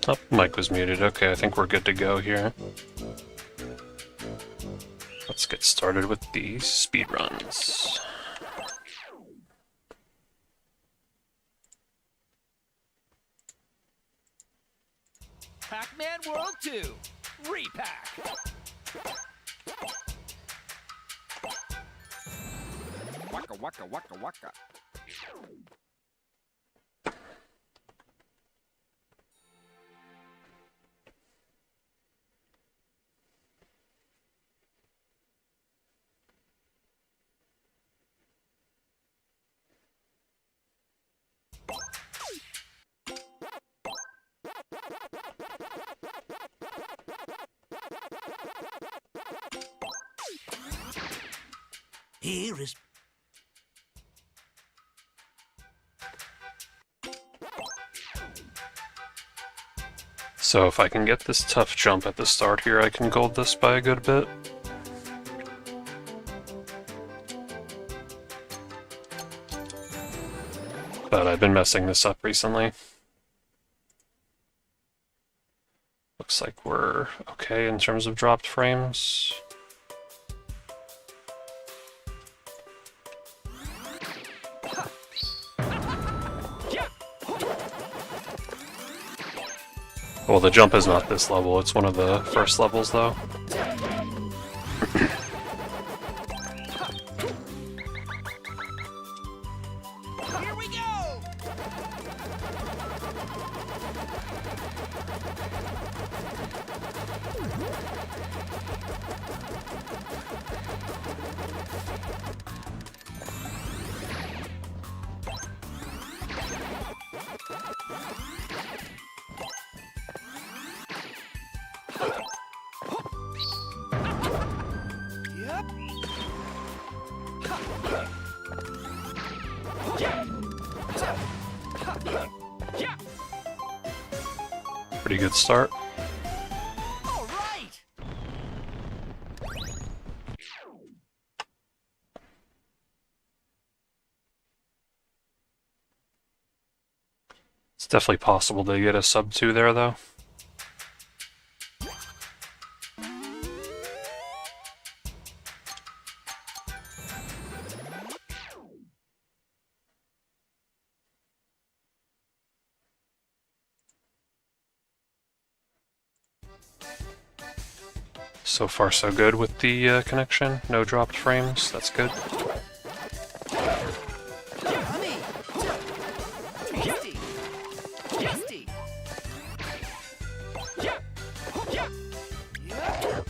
Oh, mic was muted. Okay, I think we're good to go here. Let's get started with the speedruns. Pac-Man World 2, Re-PAC. Waka waka waka waka. Here is... So if I can get this tough jump at the start here, I can gold this by a good bit. But I've been messing this up recently. Looks like we're okay in terms of dropped frames. Well, the jump is not this level, it's one of the first levels though. Here we go! Pretty good start. All right. It's definitely possible to get a sub 2 there though. So far so good with the connection, no dropped frames, that's good. Yummy. Tasty. Tasty. Yeah. Yeah. Yeah.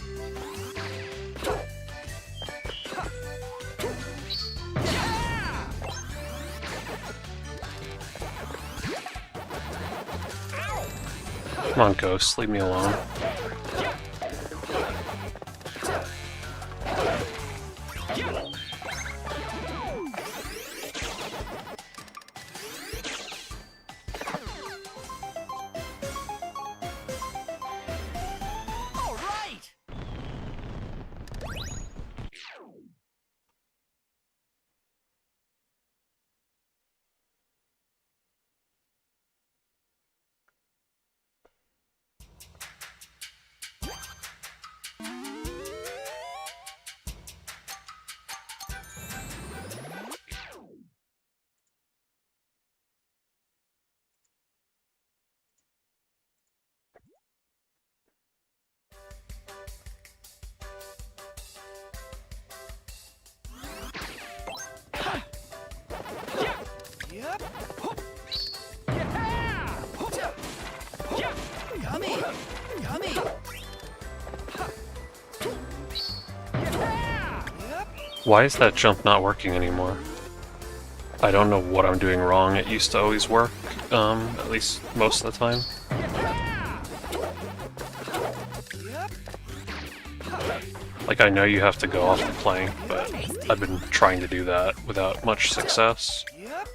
Come on, Ghost, leave me alone. All right. Yep. Yeah. Yeah. Yummy. Yummy. Yeah. Yep. Why is that jump not working anymore? I don't know what I'm doing wrong. It used to always work, at least most of the time. Yep. Like, I know you have to go off the plank, but I've been trying to do that without much success. Yep.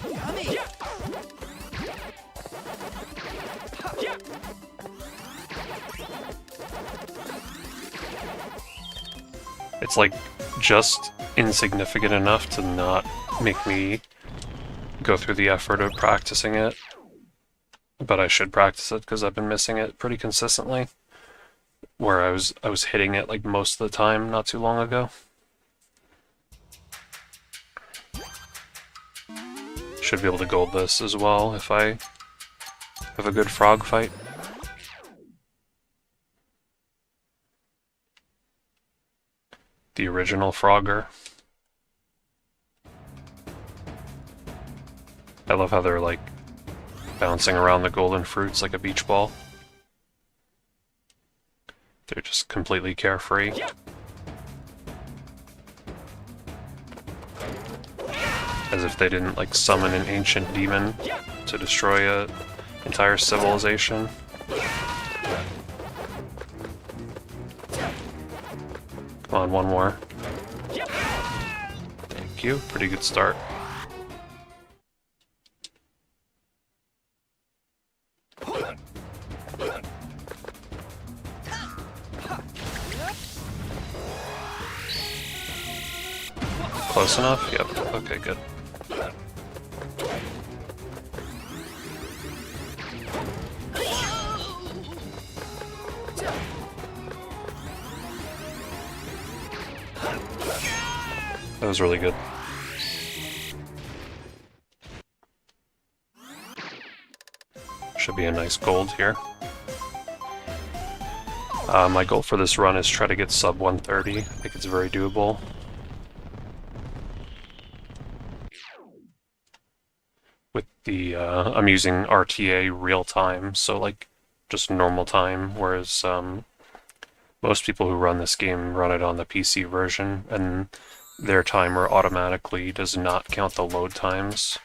Yummy. Yeah. It's like just insignificant enough to not make me go through the effort of practicing it. But I should practice it because I've been missing it pretty consistently. Where I was hitting it like most of the time not too long ago. Should be able to gold this as well if I have a good frog fight. The original Frogger. I love how they're like bouncing around the golden fruits like a beach ball. They're just completely carefree. As if they didn't like summon an ancient demon to destroy an entire civilization. Come on, one more. Thank you. Pretty good start. Close enough? Yep. Okay, good. That was really good. Should be a nice gold here. My goal for this run is try to get sub 130. I think it's very doable. With the, I'm using RTA real time, so like just normal time, whereas most people who run this game run it on the PC version, and their timer automatically does not count the load times.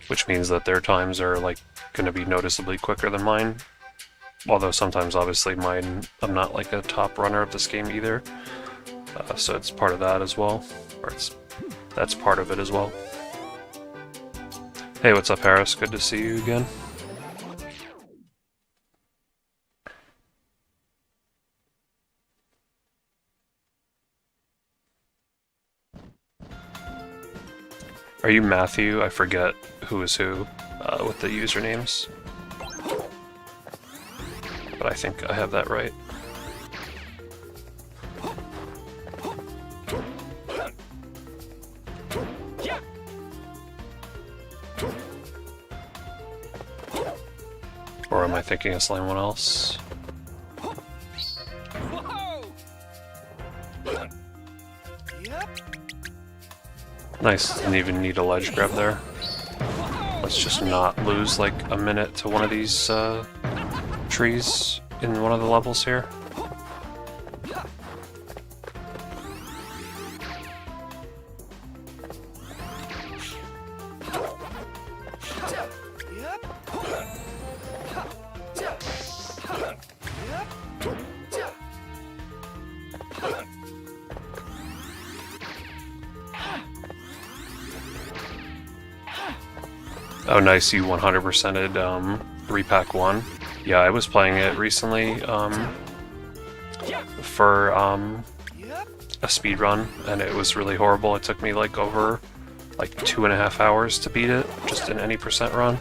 Which means that their times are like going to be noticeably quicker than mine. Although sometimes obviously mine, I'm not like a top runner of this game either. So it's part of that as well. Or that's part of it as well. Hey, what's up, Harris? Good to see you again. Are you Matthew? I forget who is who with the usernames. But I think I have that right. Or am I thinking of someone else? Nice, didn't even need a ledge grab there. Let's just not lose like a minute to one of these trees in one of the levels here. Oh nice, you 100%ed Re-PAC 1. Yeah, I was playing it recently for a speedrun, and it was really horrible. It took me like over like 2.5 hours to beat it, just in any percent run.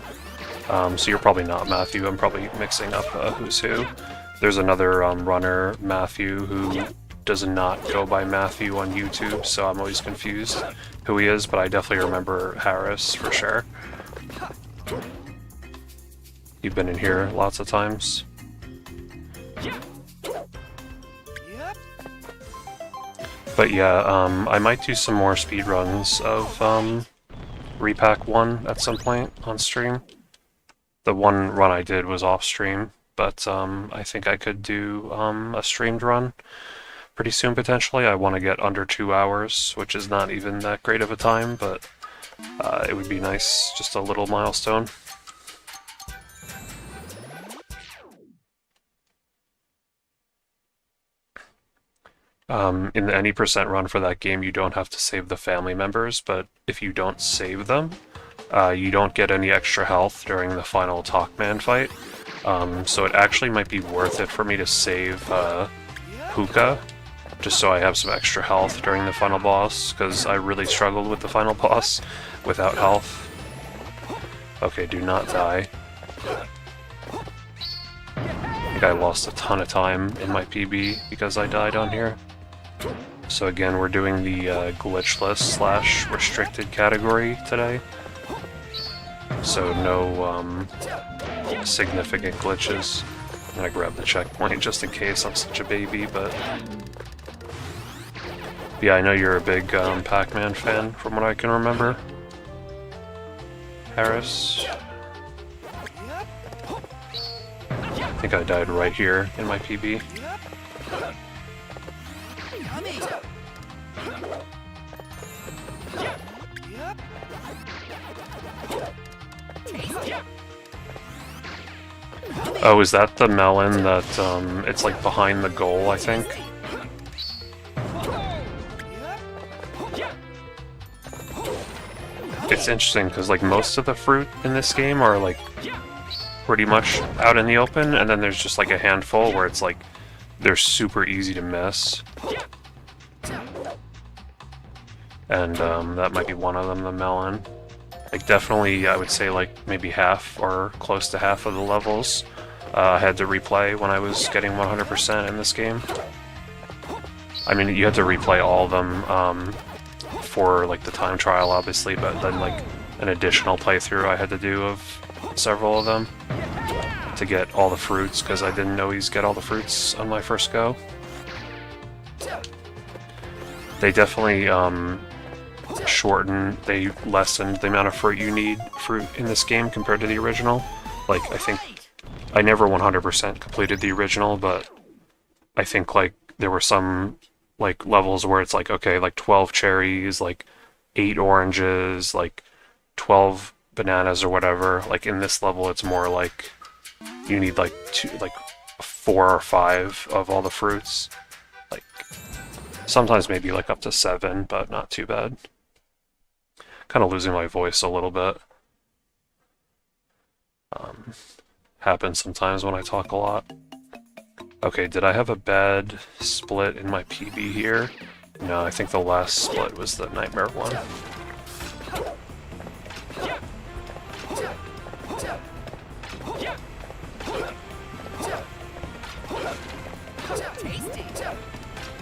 So you're probably not Matthew, I'm probably mixing up who's who. There's another runner, Matthew, who does not go by Matthew on YouTube, so I'm always confused who he is, but I definitely remember Harris for sure. You've been in here lots of times. But yeah, I might do some more speedruns of Re-PAC 1 at some point on stream. The one run I did was off stream, but I think I could do a streamed run pretty soon potentially. I want to get under 2 hours, which is not even that great of a time, but it would be nice, just a little milestone. In the any percent run for that game, you don't have to save the family members, but if you don't save them, you don't get any extra health during the final Pac-Man fight. So it actually might be worth it for me to save Hookah, just so I have some extra health during the final boss, because I really struggled with the final boss without health. Okay, do not die. I think I lost a ton of time in my PB because I died on here. So again, we're doing the glitchless / restricted category today. So no significant glitches. I'm gonna grab the checkpoint just in case I'm such a baby, but... Yeah, I know you're a big Pac-Man fan from what I can remember. Harris. I think I died right here in my PB. Oh, is that the melon that, it's like behind the goal, I think? It's interesting, because like most of the fruit in this game are like pretty much out in the open, and then there's just like a handful where it's like they're super easy to miss. And that might be one of them, the melon. Like definitely, I would say like maybe half or close to half of the levels I had to replay when I was getting 100% in this game. I mean, you had to replay all of them for like the time trial, obviously, but then like an additional playthrough I had to do of several of them to get all the fruits, because I didn't always get all the fruits on my first go. They definitely they lessened the amount of fruit you need in this game compared to the original. Like, I think I never 100% completed the original, but I think like there were some like levels where it's like, okay, like 12 cherries, like 8 oranges, like 12 bananas or whatever. Like in this level, it's more like you need like 4 or 5 of all the fruits. Like sometimes maybe like up to 7, but not too bad. Kind of losing my voice a little bit. Happens sometimes when I talk a lot. Okay, did I have a bad split in my PB here? No, I think the last split was the nightmare one.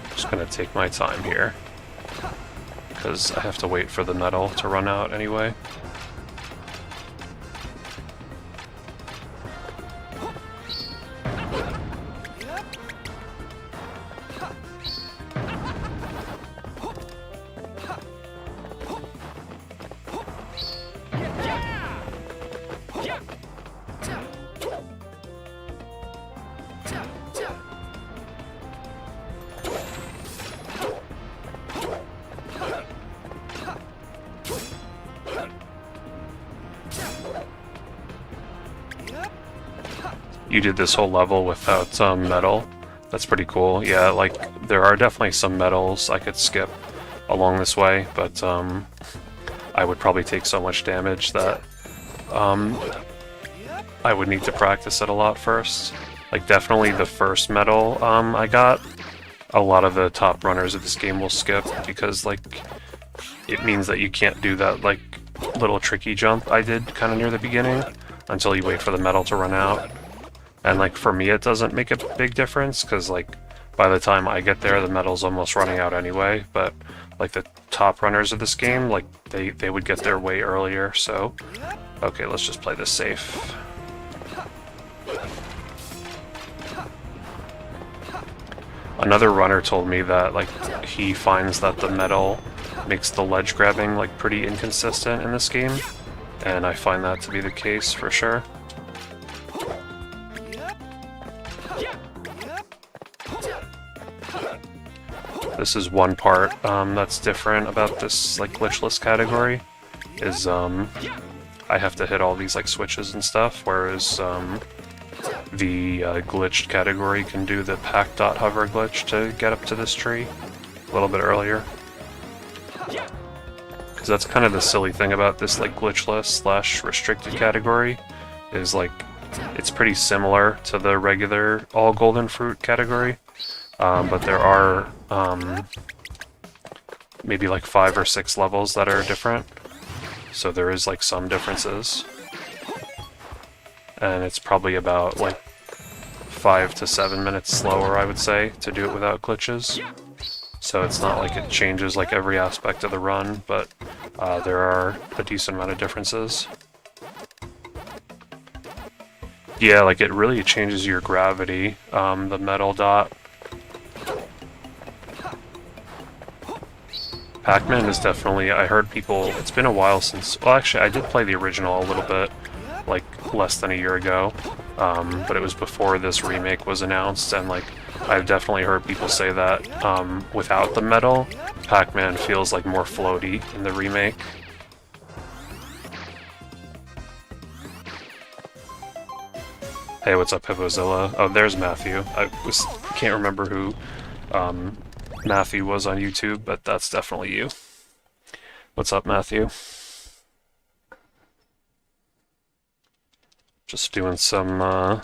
Just gonna take my time here, because I have to wait for the metal to run out anyway. You did this whole level without metal. That's pretty cool. Yeah, like, there are definitely some metals I could skip along this way, but I would probably take so much damage that I would need to practice it a lot first. Like, definitely the first metal I got, a lot of the top runners of this game will skip, because, like, it means that you can't do that, like, little tricky jump I did kind of near the beginning until you wait for the metal to run out. And like for me it doesn't make a big difference, because like by the time I get there the metal's almost running out anyway, but like the top runners of this game, like they would get there way earlier. So okay, let's just play this safe. Another runner told me that like he finds that the metal makes the ledge grabbing like pretty inconsistent in this game, and I find that to be the case for sure. This is one part that's different about this like glitchless category, is I have to hit all these like switches and stuff, whereas the glitched category can do the Pac.hover glitch to get up to this tree a little bit earlier. Because that's kind of the silly thing about this like glitchless / restricted category, is like it's pretty similar to the regular all golden fruit category, but there are maybe like 5 or 6 levels that are different, so there is like some differences. And it's probably about like 5 to 7 minutes slower, I would say, to do it without glitches. So it's not like it changes like every aspect of the run, but there are a decent amount of differences. Yeah, like it really changes your gravity, the metal dot. Pac-Man is definitely, I heard people, it's been a while since, well actually I did play the original a little bit, like less than a year ago, but it was before this remake was announced, and like I've definitely heard people say that without the metal, Pac-Man feels like more floaty in the remake. Hey, what's up, Hippozilla? Oh, there's Matthew. Can't remember who Matthew was on YouTube, but that's definitely you. What's up, Matthew? Just doing some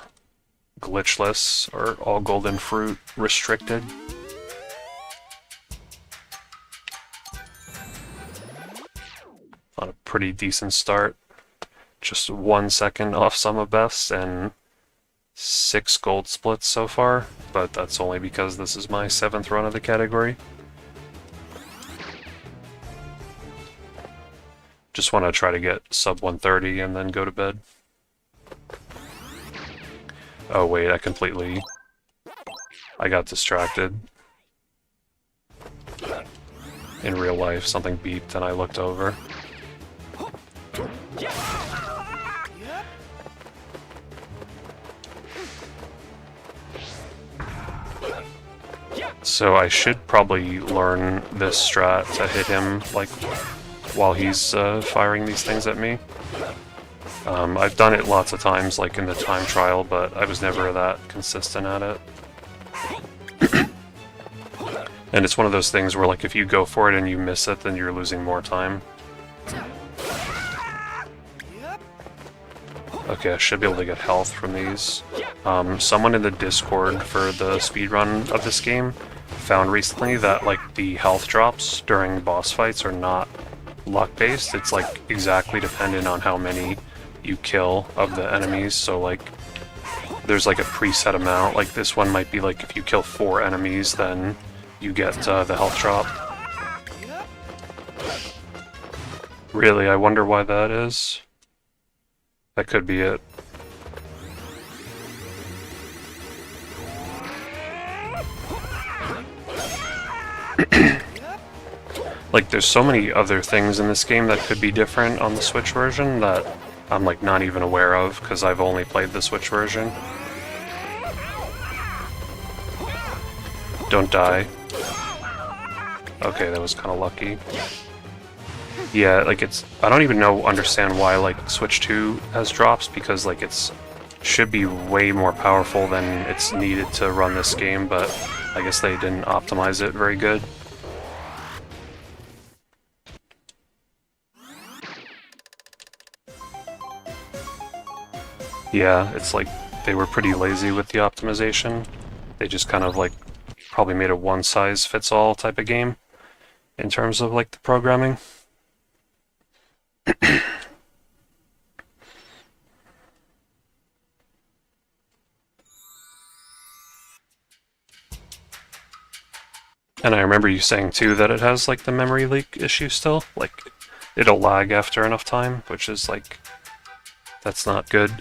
glitchless or all golden fruit restricted. On a pretty decent start. Just 1 second off summer best and 6 gold splits so far, but that's only because this is my 7th run of the category. Just want to try to get sub 130 and then go to bed. Oh wait, I got distracted. In real life, something beeped and I looked over. So I should probably learn this strat to hit him, like, while he's firing these things at me. I've done it lots of times, like in the time trial, but I was never that consistent at it. And it's one of those things where, like, if you go for it and you miss it, then you're losing more time. Okay, I should be able to get health from these. Someone in the Discord for the speedrun of this game found recently that, like, the health drops during boss fights are not luck-based. It's, like, exactly dependent on how many you kill of the enemies. So, like, there's, like, a preset amount. Like, this one might be, like, if you kill 4 enemies, then you get the health drop. Really, I wonder why that is. That could be it. Like, there's so many other things in this game that could be different on the Switch version that I'm, like, not even aware of, because I've only played the Switch version. Don't die. Okay, that was kind of lucky. Yeah, like, I don't even understand why, like, Switch 2 has drops, because, like, should be way more powerful than it's needed to run this game, but I guess they didn't optimize it very good. Yeah, it's like they were pretty lazy with the optimization. They just kind of, like, probably made a one-size-fits-all type of game in terms of, like, the programming. And I remember you saying too that it has, like, the memory leak issue still. Like, it'll lag after enough time, which is, like, that's not good.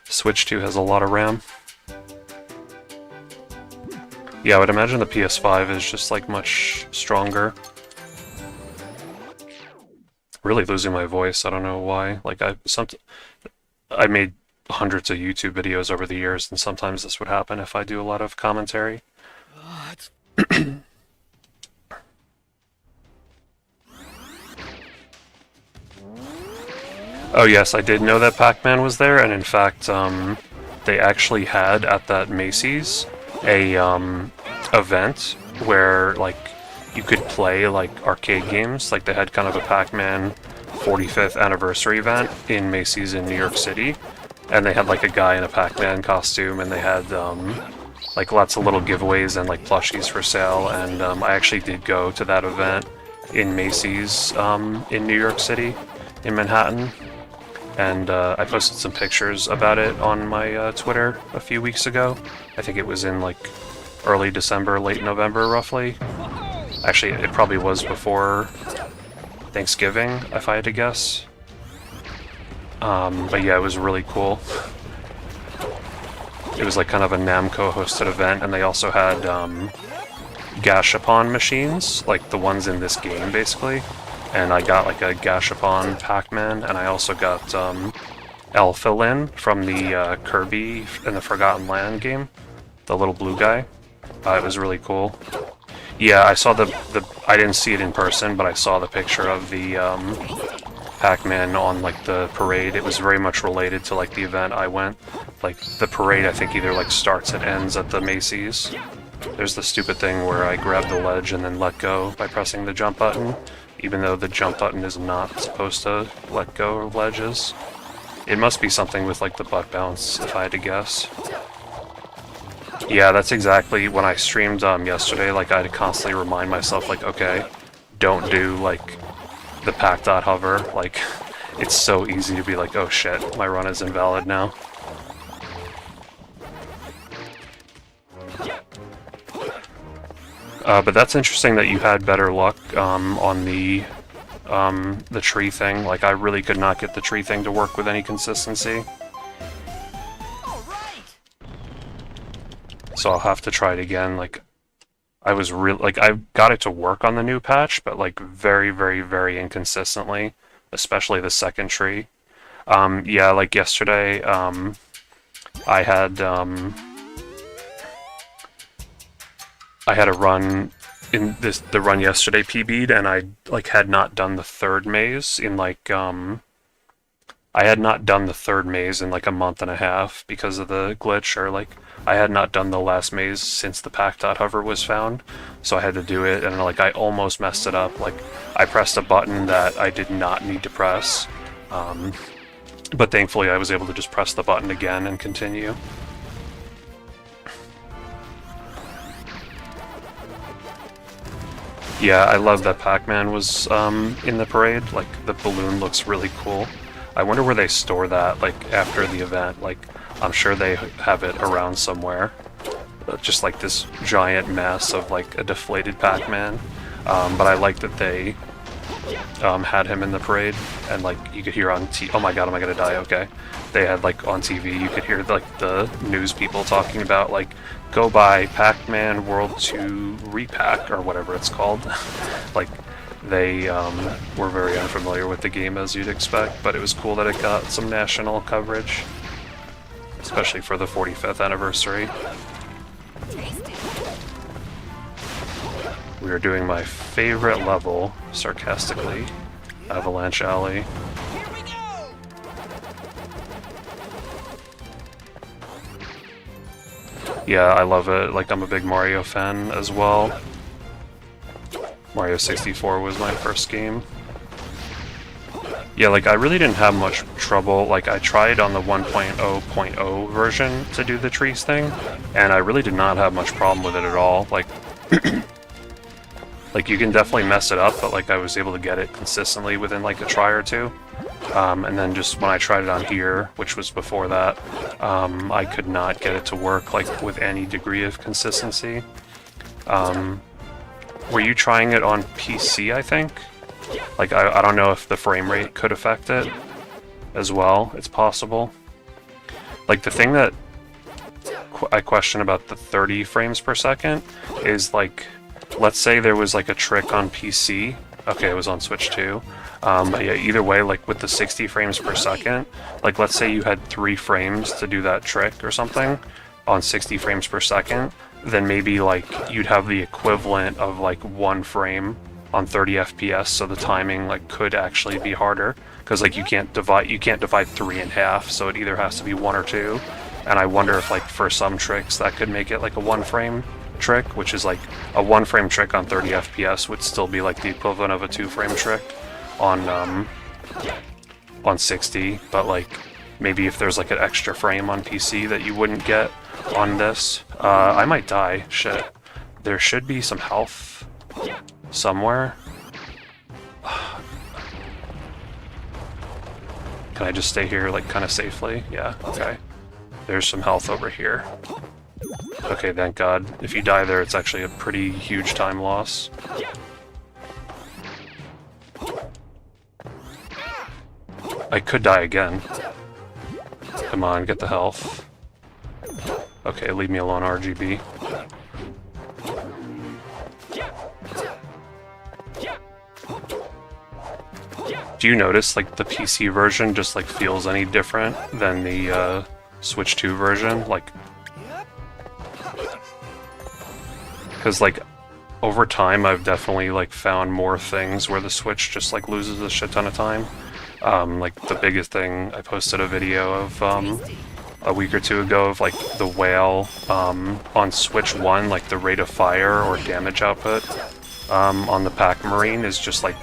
Switch 2 has a lot of RAM. Yeah, I would imagine the PS5 is just, like, much stronger. Really losing my voice, I don't know why. Like, I made hundreds of YouTube videos over the years, and sometimes this would happen if I do a lot of commentary. Oh yes, I did know that Pac-Man was there, and in fact, they actually had at that Macy's a event where, like, you could play, like, arcade games. Like, they had kind of a Pac-Man 45th anniversary event in Macy's in New York City, and they had like a guy in a Pac-Man costume, and they had like lots of little giveaways and like plushies for sale. And I actually did go to that event in Macy's in New York City, in Manhattan, and I posted some pictures about it on my Twitter a few weeks ago. I think it was in like early December, late November, roughly. Actually, it probably was before Thanksgiving, if I had to guess. But yeah, it was really cool. It was like kind of a Namco-hosted event, and they also had Gashapon machines, like the ones in this game, basically. And I got like a Gashapon Pac-Man, and I also got Elfilin from the Kirby and the Forgotten Land game, the little blue guy. It was really cool. Yeah, I saw I didn't see it in person, but I saw the picture of the Pac-Man on like the parade. It was very much related to like the event I went. Like the parade, I think either like starts and ends at the Macy's. There's the stupid thing where I grab the ledge and then let go by pressing the jump button, even though the jump button is not supposed to let go of ledges. It must be something with like the butt bounce, if I had to guess. Yeah, that's exactly when I streamed yesterday. Like I had to constantly remind myself, like, okay, don't do like the pac.hover. Like, it's so easy to be like, oh shit, my run is invalid now. But that's interesting that you had better luck on the tree thing. Like, I really could not get the tree thing to work with any consistency. So I'll have to try it again. Like, I was I got it to work on the new patch, but like very, very, very inconsistently, especially the second tree. Yeah, like yesterday, I had a run in the run yesterday PB'd, and I like had not done the third maze in like I had not done the third maze in like a month and a half because of the glitch, or like I had not done the last maze since the pac.hover was found, so I had to do it, and like I almost messed it up. Like I pressed a button that I did not need to press, but thankfully I was able to just press the button again and continue. Yeah, I love that Pac-Man was in the parade. Like, the balloon looks really cool. I wonder where they store that, like, after the event. Like, I'm sure they have it around somewhere. Just like this giant mess of, like, a deflated Pac-Man. But I like that they had him in the parade, and, like, you could hear on oh my god, am I gonna die? Okay. They had, like, on TV, you could hear, like, the news people talking about, like, go buy Pac-Man World 2 Re-PAC, or whatever it's called. Like, they were very unfamiliar with the game, as you'd expect, but it was cool that it got some national coverage, especially for the 45th anniversary. We are doing my favorite level, sarcastically, Avalanche Alley. Yeah, I love it. Like, I'm a big Mario fan as well. Mario 64 was my first game. Yeah, like, I really didn't have much trouble. Like, I tried on the 1.0.0 version to do the trees thing, and I really did not have much problem with it at all. Like, like, you can definitely mess it up, but, like, I was able to get it consistently within, like, a try or two. And then just when I tried it on here, which was before that, I could not get it to work, like, with any degree of consistency. Were you trying it on PC, I think? Like, I don't know if the frame rate could affect it as well. It's possible. Like, the thing that I question about the 30 frames per second is, like, let's say there was, like, a trick on PC. Okay, it was on Switch too. But yeah, either way, like, with the 60 frames per second, like, let's say you had 3 frames to do that trick or something on 60 frames per second, then maybe, like, you'd have the equivalent of, like, 1 frame on 30 FPS, so the timing, like, could actually be harder, because, like, you can't divide 3 in half, so it either has to be 1 or 2, and I wonder if, like, for some tricks that could make it, like, a 1 frame trick, which is, like, a 1 frame trick on 30 FPS would still be, like, the equivalent of a 2 frame trick on 60, but, like, maybe if there's like an extra frame on PC that you wouldn't get on this. I might die. Shit. There should be some health somewhere. Can I just stay here, like, kind of safely? Yeah, okay. There's some health over here. Okay, thank God. If you die there, it's actually a pretty huge time loss. I could die again. Come on, get the health. Okay, leave me alone, RGB. Do you notice, like, the PC version just, like, feels any different than the, Switch 2 version? Like, because, like, over time, I've definitely, like, found more things where the Switch just, like, loses a shit ton of time. Like, the biggest thing, I posted a video of, a week or two ago of, like, the whale, on Switch 1, like, the rate of fire or damage output, on the Pac-Man is just, like,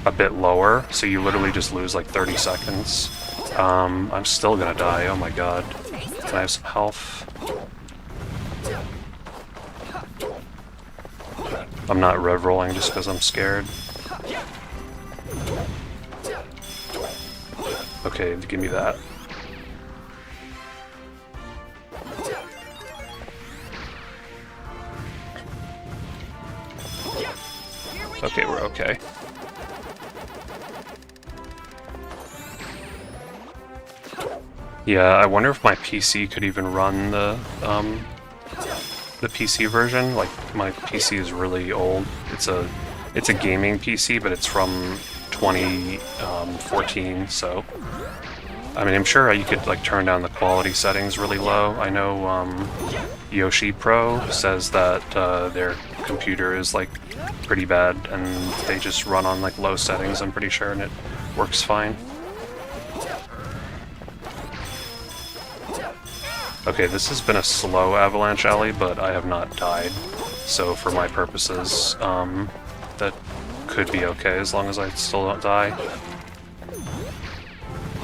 a bit lower, so you literally just lose, like, 30 seconds. I'm still gonna die, oh my god. Can I have some health? I'm not rev-rolling just because I'm scared. Okay, give me that. Okay, we're okay. Yeah, I wonder if my PC could even run the PC version. Like, my PC is really old. It's a gaming PC, but it's from 2014, so... I mean, I'm sure you could, like, turn down the quality settings really low. I know, Yoshi Pro says that, their computer is, like, pretty bad, and they just run on, like, low settings, I'm pretty sure, and it works fine. Okay, this has been a slow Avalanche Alley, but I have not died. So for my purposes, that could be okay as long as I still don't die.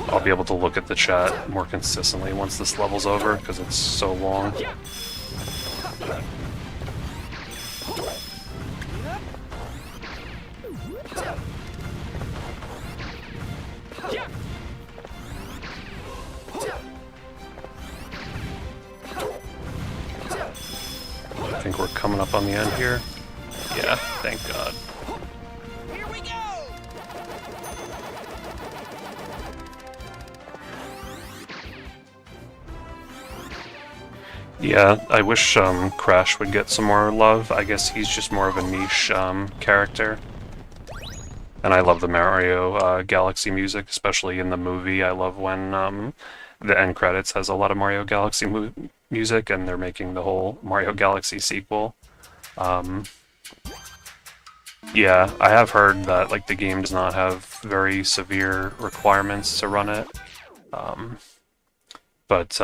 I'll be able to look at the chat more consistently once this level's over, because it's so long. I think we're coming up on the end here. Yeah, thank God. Here we go. Yeah, I wish Crash would get some more love. I guess he's just more of a niche character. And I love the Mario Galaxy music, especially in the movie. I love when the end credits has a lot of Mario Galaxy music, and they're making the whole Mario Galaxy sequel. Yeah, I have heard that, like, the game does not have very severe requirements to run it. But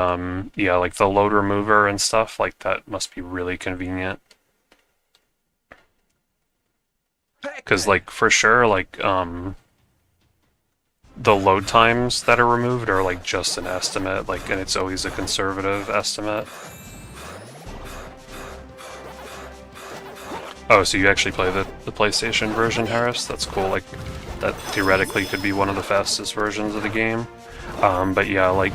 yeah, like the load remover and stuff, like, that must be really convenient. Because, like, for sure, like, the load times that are removed are, like, just an estimate, like, and it's always a conservative estimate. Oh, so you actually play the PlayStation version, Harris? That's cool. Like, that theoretically could be one of the fastest versions of the game. But yeah, like,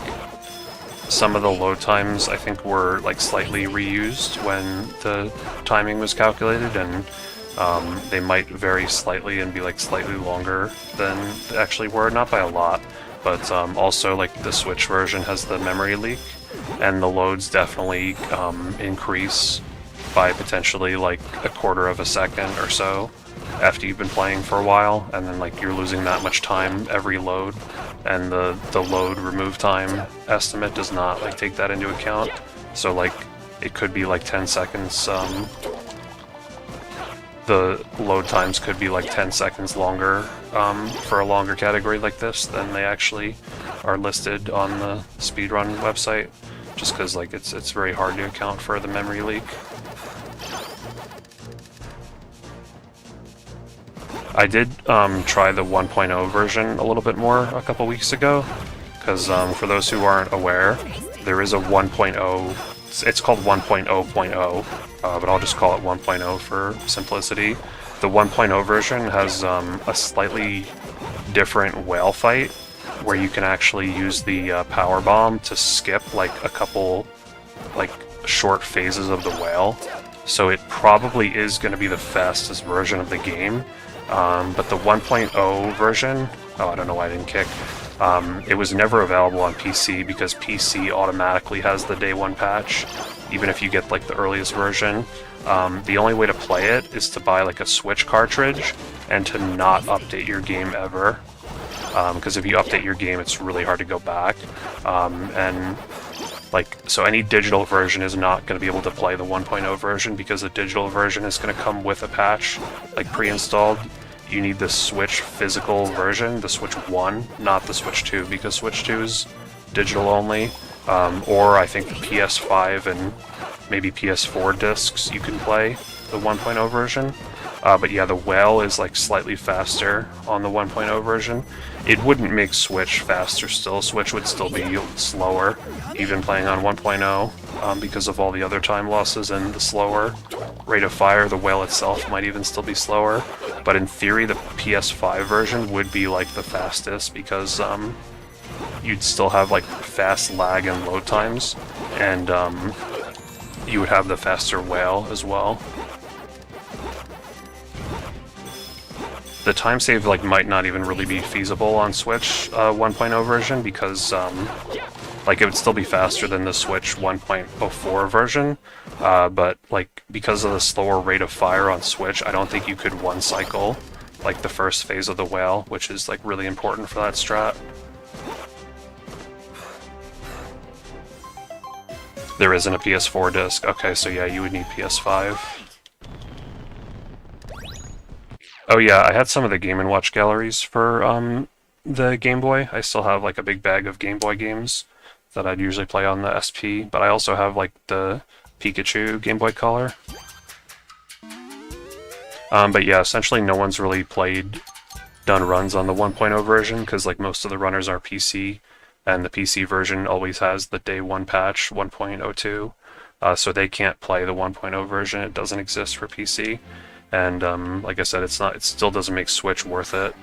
some of the load times I think were, like, slightly reused when the timing was calculated, and they might vary slightly and be, like, slightly longer than they actually were, not by a lot, but also, like, the Switch version has the memory leak, and the loads definitely increase by potentially, like, a quarter of a second or so after you've been playing for a while, and then, like, you're losing that much time every load, and the load remove time estimate does not, like, take that into account. So, like, it could be, like, 10 seconds, the load times could be, like, 10 seconds longer for a longer category like this than they actually are listed on the Speedrun website, just because, like, it's very hard to account for the memory leak. I did try the 1.0 version a little bit more a couple weeks ago, because for those who aren't aware, there is a 1.0, it's called 1.0.0, but I'll just call it 1.0 for simplicity. The 1.0 version has a slightly different whale fight, where you can actually use the power bomb to skip like a couple like short phases of the whale. So it probably is going to be the fastest version of the game. But the 1.0 version, oh, I don't know why I didn't kick. It was never available on PC because PC automatically has the day one patch, even if you get like the earliest version. The only way to play it is to buy like a Switch cartridge and to not update your game ever. Because if you update your game, it's really hard to go back. And like, so any digital version is not going to be able to play the 1.0 version because the digital version is going to come with a patch, like pre-installed. You need the Switch physical version, the Switch 1, not the Switch 2, because Switch 2 is digital only. Or I think the PS5 and maybe PS4 discs you can play the 1.0 version. But yeah, the whale is like slightly faster on the 1.0 version. It wouldn't make Switch faster still. Switch would still be slower, even playing on 1.0, because of all the other time losses and the slower rate of fire. The whale itself might even still be slower. But in theory, the PS5 version would be like the fastest because you'd still have like fast lag and load times, and you would have the faster whale as well. The time save like might not even really be feasible on Switch 1.0 version because like it would still be faster than the Switch 1.04 version, but like because of the slower rate of fire on Switch, I don't think you could one cycle like the first phase of the whale, which is like really important for that strat. There isn't a PS4 disc. Okay, so yeah, you would need PS5. Oh yeah, I had some of the Game & Watch galleries for the Game Boy. I still have like a big bag of Game Boy games that I'd usually play on the SP, but I also have like the Pikachu Game Boy Color. But yeah, essentially no one's really done runs on the 1.0 version because like most of the runners are PC, and the PC version always has the day one patch 1.02, so they can't play the 1.0 version. It doesn't exist for PC. And like I said, it still doesn't make Switch worth it.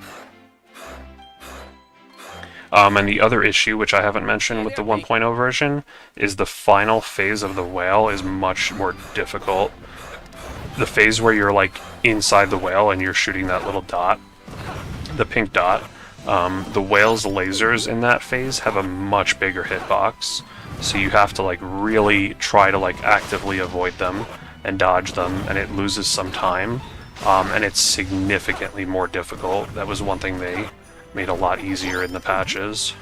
And the other issue, which I haven't mentioned with the 1.0 version, is the final phase of the whale is much more difficult. The phase where you're like inside the whale and you're shooting that little dot, the pink dot, the whale's lasers in that phase have a much bigger hitbox. So you have to like really try to like actively avoid them and dodge them, and it loses some time, and it's significantly more difficult. That was one thing they made a lot easier in the patches.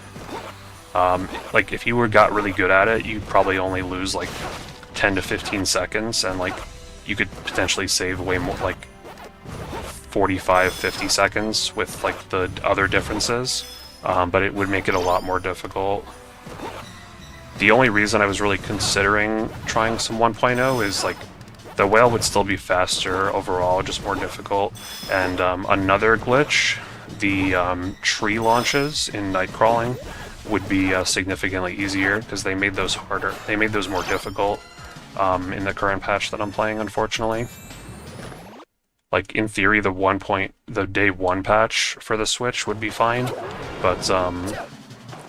Like if you got really good at it, you'd probably only lose like 10 to 15 seconds, and like you could potentially save way more, like 45-50 seconds with like the other differences, but it would make it a lot more difficult. The only reason I was really considering trying some 1.0 is like the whale would still be faster overall, just more difficult. And another glitch, the tree launches in Nightcrawling would be significantly easier because they made those harder. They made those more difficult in the current patch that I'm playing, unfortunately. Like in theory, the day one patch for the Switch would be fine, but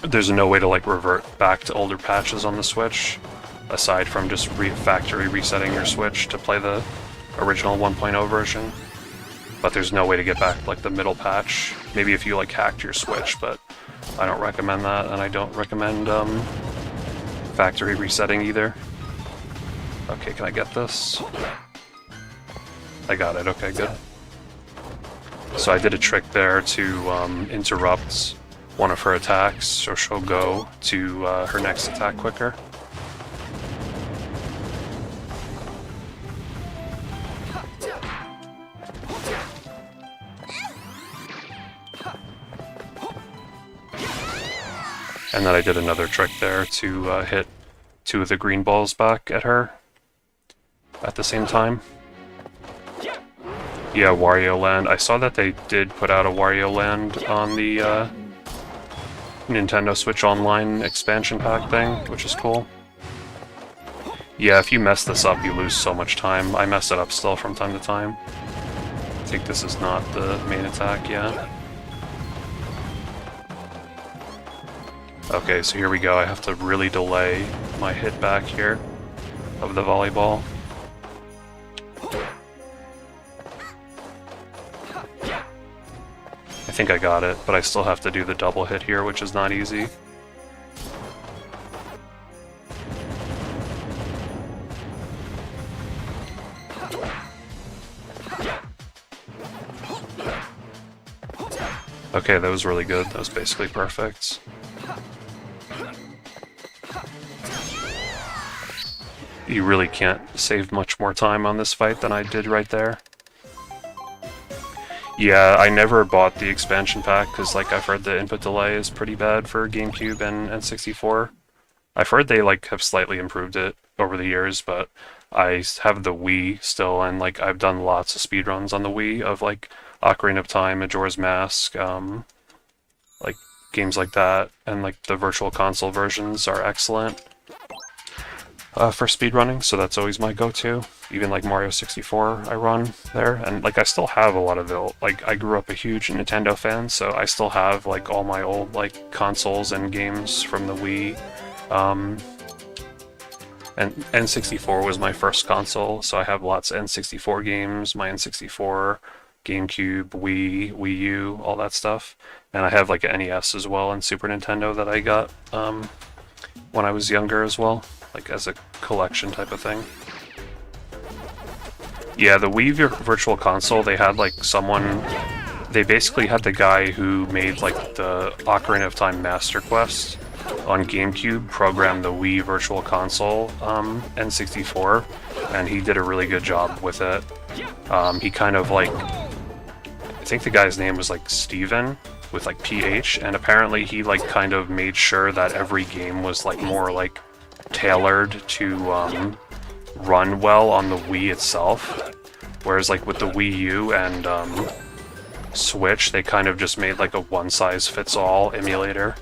there's no way to like revert back to older patches on the Switch, aside from just factory resetting your Switch to play the original 1.0 version. But there's no way to get back like the middle patch. Maybe if you like hacked your Switch, but I don't recommend that, and I don't recommend factory resetting either. Okay, can I get this? I got it, okay, good. So I did a trick there to interrupt one of her attacks, so she'll go to her next attack quicker. And then I did another trick there to hit two of the green balls back at her at the same time. Yeah, Wario Land. I saw that they did put out a Wario Land on the Nintendo Switch Online expansion pack thing, which is cool. Yeah, if you mess this up, you lose so much time. I mess it up still from time to time. I think this is not the main attack yet. Okay, so here we go. I have to really delay my hit back here of the volleyball. I think I got it, but I still have to do the double hit here, which is not easy. Okay, that was really good. That was basically perfect. You really can't save much more time on this fight than I did right there. Yeah, I never bought the expansion pack because, like, I've heard the input delay is pretty bad for GameCube and N64. I've heard they, like, have slightly improved it over the years, but I have the Wii still, and, like, I've done lots of speedruns on the Wii of, like, Ocarina of Time, Majora's Mask, like, games like that, and, like, the Virtual Console versions are excellent for speedrunning, so that's always my go-to. Even, like, Mario 64 I run there, and, like, I still have a lot of it. Like, I grew up a huge Nintendo fan, so I still have, like, all my old, like, consoles and games from the Wii. And N64 was my first console, so I have lots of N64 games, my N64, GameCube, Wii U, all that stuff. And I have like an NES as well and Super Nintendo that I got when I was younger as well, like as a collection type of thing. Yeah, the Wii Virtual Console, they had like someone, they basically had the guy who made like the Ocarina of Time Master Quest on GameCube program the Wii Virtual Console N64, and he did a really good job with it. He kind of like, I think the guy's name was like Steven with like PH, and apparently he like kind of made sure that every game was like more like tailored to run well on the Wii itself, whereas like with the Wii U and Switch, they kind of just made like a one-size-fits-all emulator,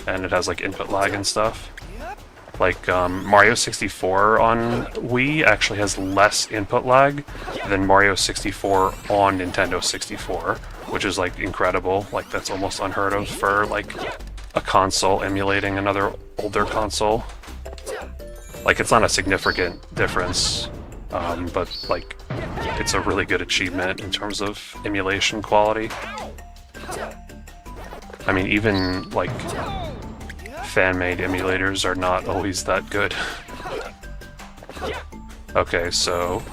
and it has like input lag and stuff. Like Mario 64 on Wii actually has less input lag than Mario 64 on Nintendo 64, which is like incredible. Like that's almost unheard of for like a console emulating another older console. Like it's not a significant difference, but like it's a really good achievement in terms of emulation quality. I mean, even like fan-made emulators are not always that good. Okay, so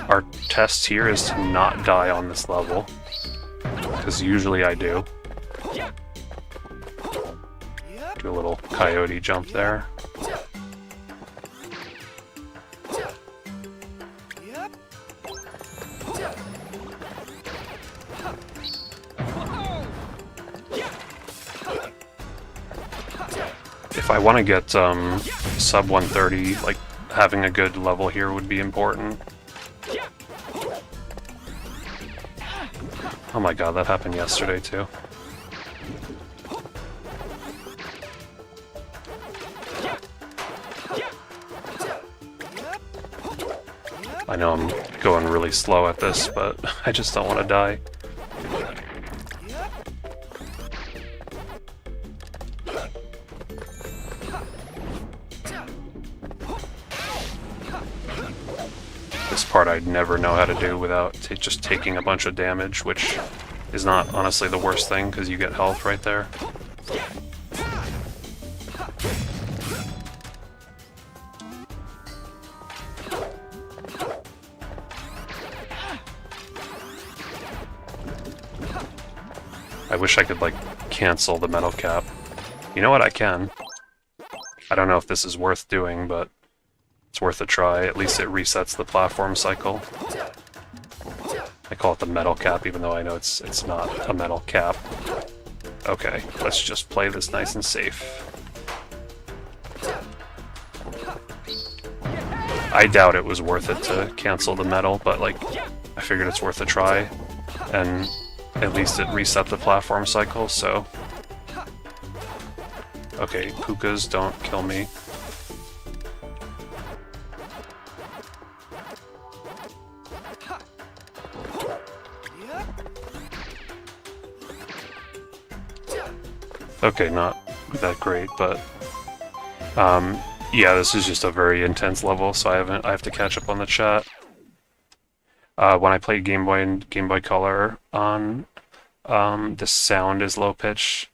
our test here is to not die on this level, because usually I do. Do a little coyote jump there. If I want to get sub 130, like having a good level here would be important. Oh my god, that happened yesterday too. I know I'm going really slow at this, but I just don't want to die. This part I'd never know how to do without just taking a bunch of damage, which is not honestly the worst thing, because you get health right there. I wish I could, like, cancel the metal cap. You know what, I can. I don't know if this is worth doing, but it's worth a try. At least it resets the platform cycle. I call it the metal cap, even though I know it's not a metal cap. Okay, let's just play this nice and safe. I doubt it was worth it to cancel the metal, but like, I figured it's worth a try. And at least it reset the platform cycle, so Okay, pukas, don't kill me. Okay, not that great, but yeah, this is just a very intense level, so I have to catch up on the chat. When I played Game Boy and Game Boy Color on, the sound is low pitch,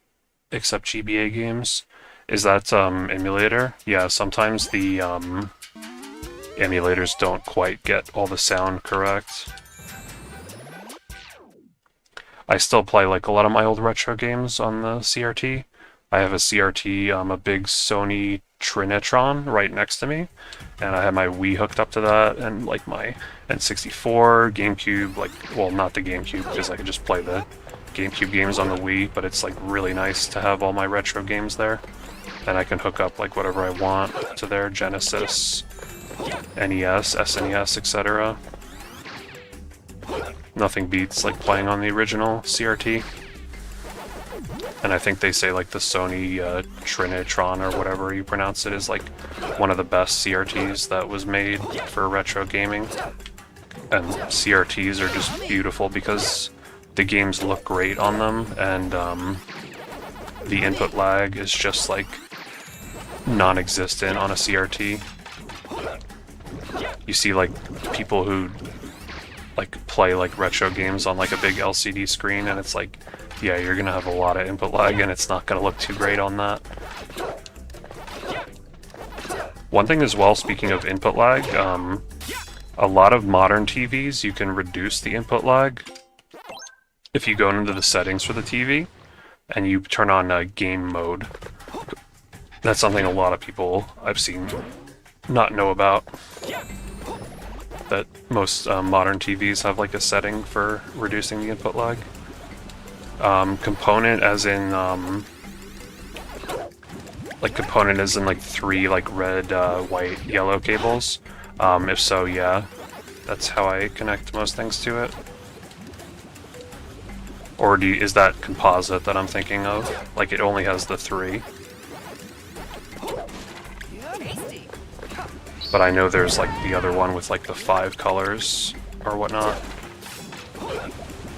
except GBA games. Is that emulator? Yeah, sometimes the emulators don't quite get all the sound correct. I still play like a lot of my old retro games on the CRT. I have a CRT, a big Sony Trinitron right next to me, and I have my Wii hooked up to that, and like my N64, GameCube, like, well, not the GameCube, because I could just play the GameCube games on the Wii, but it's like really nice to have all my retro games there. And I can hook up like whatever I want to their Genesis, NES, SNES, etc. Nothing beats like playing on the original CRT. And I think they say like the Sony Trinitron or whatever you pronounce it is like one of the best CRTs that was made for retro gaming. And CRTs are just beautiful because the games look great on them, and the input lag is just like non-existent on a CRT. You see like people who like play like retro games on like a big LCD screen, and it's like, yeah, you're gonna have a lot of input lag and it's not gonna look too great on that. One thing as well, speaking of input lag, a lot of modern TVs you can reduce the input lag if you go into the settings for the TV and you turn on game mode. That's something a lot of people I've seen not know about. That most modern TVs have like a setting for reducing the input lag. Component as in like component as in like 3 like red, white, yellow cables. If so, yeah, that's how I connect most things to it. Or is that composite that I'm thinking of? Like it only has the 3. But I know there's like the other one with like the 5 colors or whatnot.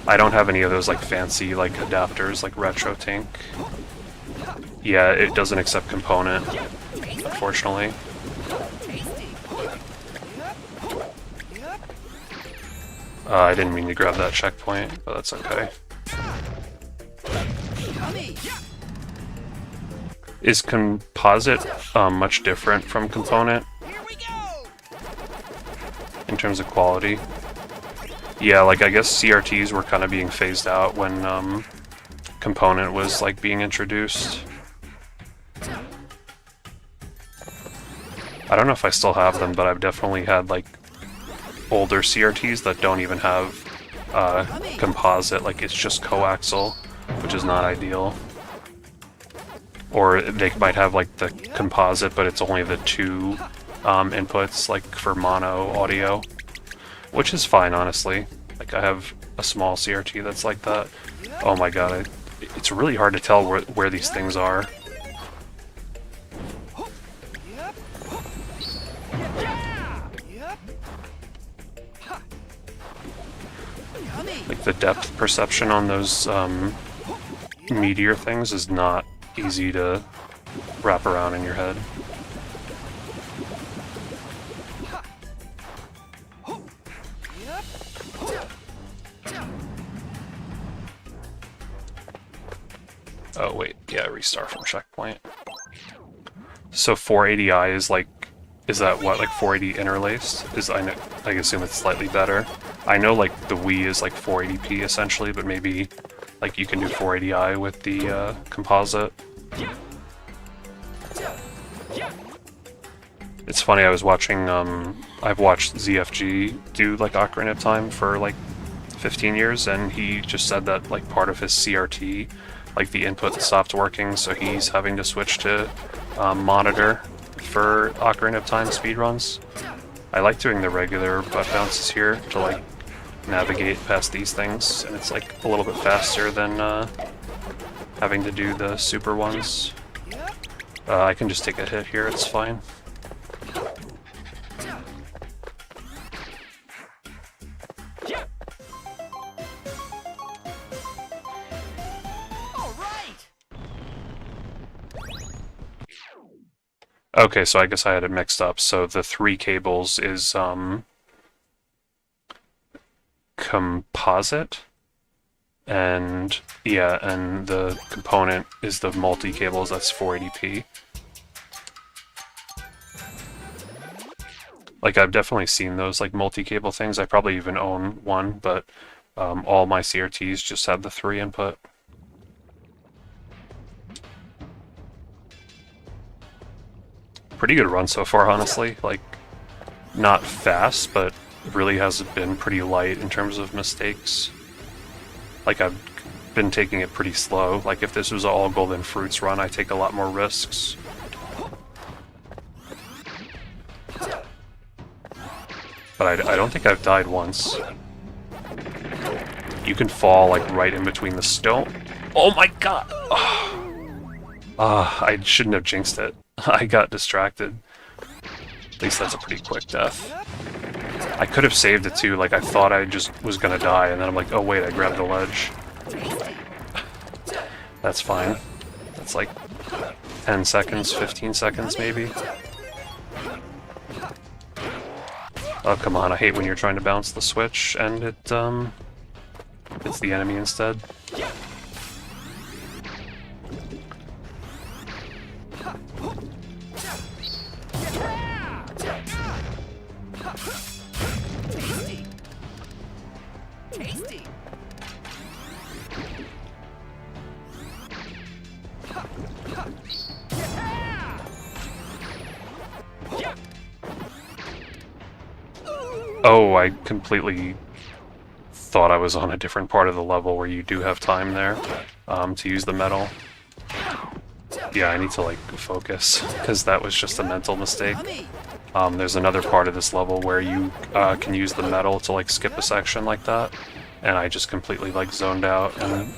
I don't have any of those like fancy like adapters like RetroTink. Yeah, it doesn't accept component, unfortunately. I didn't mean to grab that checkpoint, but that's okay. Is composite much different from component in terms of quality? Yeah, like I guess CRTs were kind of being phased out when component was like being introduced. I don't know if I still have them, but I've definitely had like older CRTs that don't even have composite, like it's just coaxial, which is not ideal. Or they might have like the composite, but it's only the 2 inputs, like for mono audio, which is fine, honestly. Like I have a small CRT that's like that. Oh my god, it's really hard to tell where these things are. Like the depth perception on those meteor things is not easy to wrap around in your head. Oh wait, yeah, restart from checkpoint. So 480i is like, is that what, like 480 interlaced? I assume it's slightly better. I know like the Wii is like 480p essentially, but maybe like you can do 480i with the composite. It's funny, I was watching, I've watched ZFG do like Ocarina of Time for like 15 years, and he just said that like part of his CRT, like the input stopped working, so he's having to switch to monitor for Ocarina of Time speedruns. I like doing the regular butt bounces here to like navigate past these things, and it's like a little bit faster than having to do the super ones. I can just take a hit here, it's fine. All right. Okay, so I guess I had it mixed up. So the 3 cables is composite, and yeah, and the component is the multi-cables, that's 480p. Like, I've definitely seen those, like, multi-cable things. I probably even own one, but all my CRTs just have the 3 input. Pretty good run so far, honestly. Like, not fast, but really has been pretty light in terms of mistakes. Like, I've been taking it pretty slow. Like, if this was all Golden Fruits run, I take a lot more risks. But I don't think I've died once. You can fall, like, right in between the stone. Oh my god! I shouldn't have jinxed it. I got distracted. At least that's a pretty quick death. I could have saved it too, like I thought I just was gonna die, and then I'm like, oh wait, I grabbed the ledge. That's fine. That's like 10 seconds, 15 seconds maybe. Oh, come on, I hate when you're trying to bounce the switch and it's the enemy instead. Tasty. Tasty. Oh, I completely thought I was on a different part of the level where you do have time there to use the metal. Yeah, I need to like focus because that was just a mental mistake. There's another part of this level where you can use the metal to like skip a section like that, and I just completely like zoned out and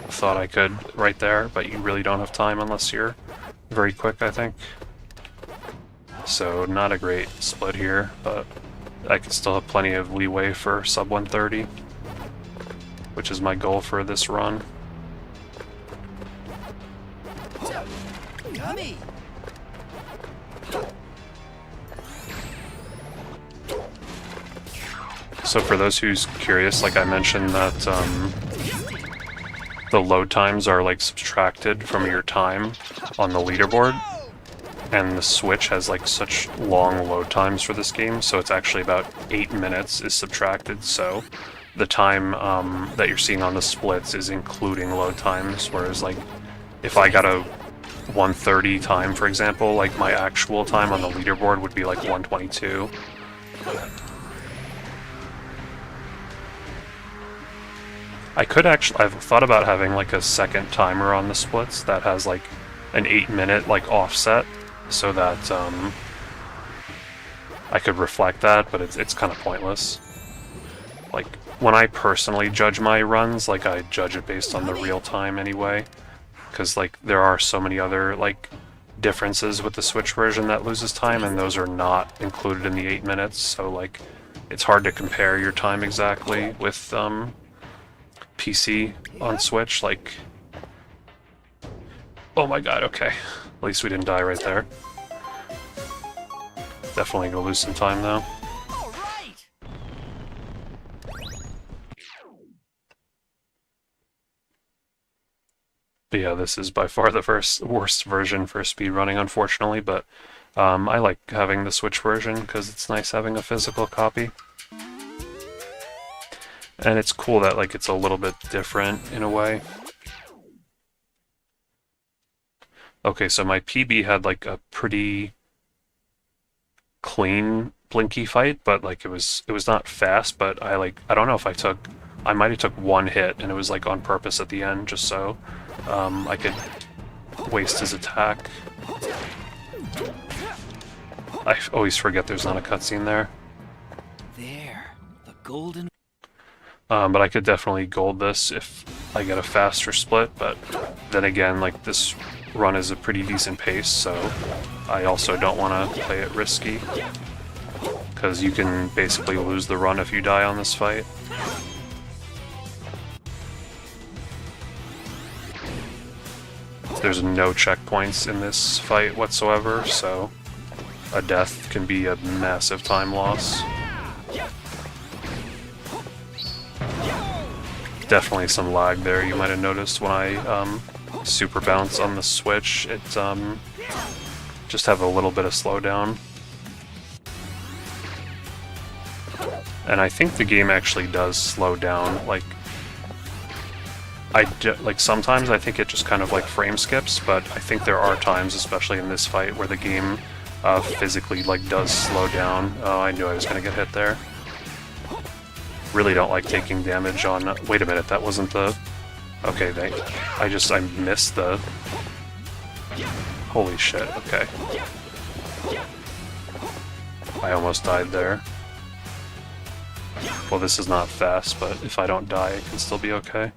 thought I could right there, but you really don't have time unless you're very quick, I think. So not a great split here, but I can still have plenty of leeway for sub 130, which is my goal for this run. Yummy. So for those who's curious, like I mentioned that the load times are like subtracted from your time on the leaderboard, and the Switch has like such long load times for this game, so it's actually about 8 minutes is subtracted, so the time that you're seeing on the splits is including load times, whereas like if I got a 130 time, for example, like my actual time on the leaderboard would be like 122. I've thought about having like a second timer on the splits that has like an 8-minute like offset, so that I could reflect that, but it's kind of pointless. Like, when I personally judge my runs, like I judge it based on the real time anyway, because like there are so many other like differences with the Switch version that loses time, and those are not included in the 8 minutes, so like it's hard to compare your time exactly with PC on Switch. Like, oh my god, okay, at least we didn't die right there. Definitely gonna lose some time though. All right. But yeah, this is by far the worst version for speedrunning, unfortunately, but I like having the Switch version because it's nice having a physical copy. And it's cool that like it's a little bit different in a way. Okay, so my PB had like a pretty clean blinky fight, but like it was not fast, but I don't know if I might have took one hit, and it was like on purpose at the end, just so I could waste his attack. I always forget there's not a cutscene there. There, the golden. But I could definitely gold this if I get a faster split, but then again, like this run is a pretty decent pace, so I also don't want to play it risky, because you can basically lose the run if you die on this fight. There's no checkpoints in this fight whatsoever, so a death can be a massive time loss. Definitely some lag there. You might have noticed when I super bounce on the Switch, it just have a little bit of slowdown. And I think the game actually does slow down. Like sometimes I think it just kind of like frame skips, but I think there are times, especially in this fight, where the game physically like does slow down. Oh, I knew I was gonna get hit there. Really don't like taking damage on. Wait a minute, that wasn't the. Okay, I missed the. Holy shit! Okay, I almost died there. Well, this is not fast, but if I don't die, it can still be okay.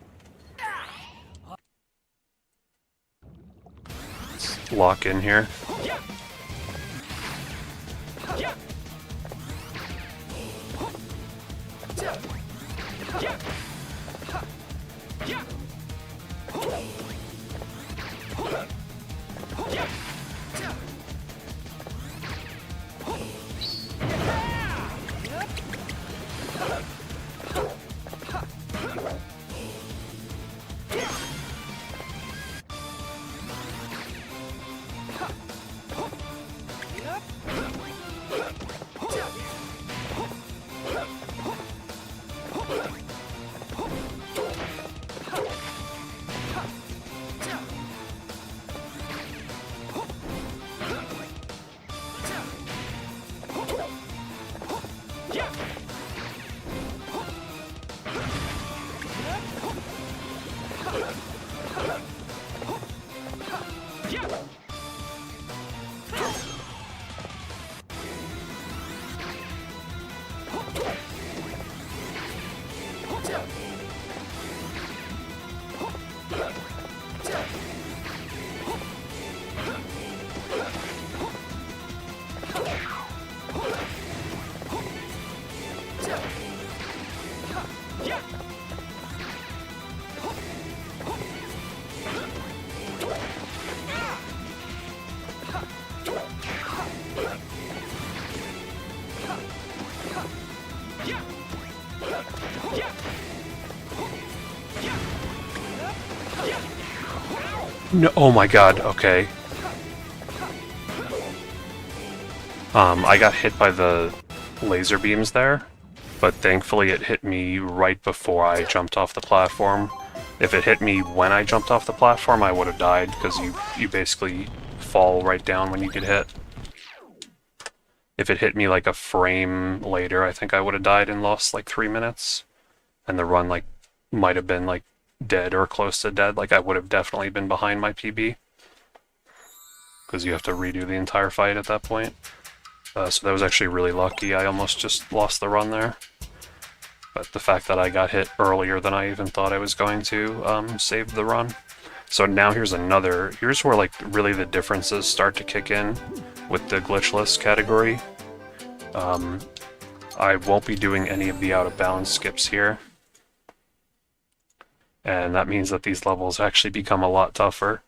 Let's lock in here. No, oh my god, okay. I got hit by the laser beams there, but thankfully it hit me right before I jumped off the platform. If it hit me when I jumped off the platform, I would have died, because you basically fall right down when you get hit. If it hit me like a frame later, I think I would have died and lost like 3 minutes. And the run like might have been like dead or close to dead. Like I would have definitely been behind my PB. Because you have to redo the entire fight at that point. So that was actually really lucky. I almost just lost the run there. But the fact that I got hit earlier than I even thought I was going to saved the run. So now here's where like really the differences start to kick in with the glitchless category. I won't be doing any of the out of bounds skips here. And that means that these levels actually become a lot tougher.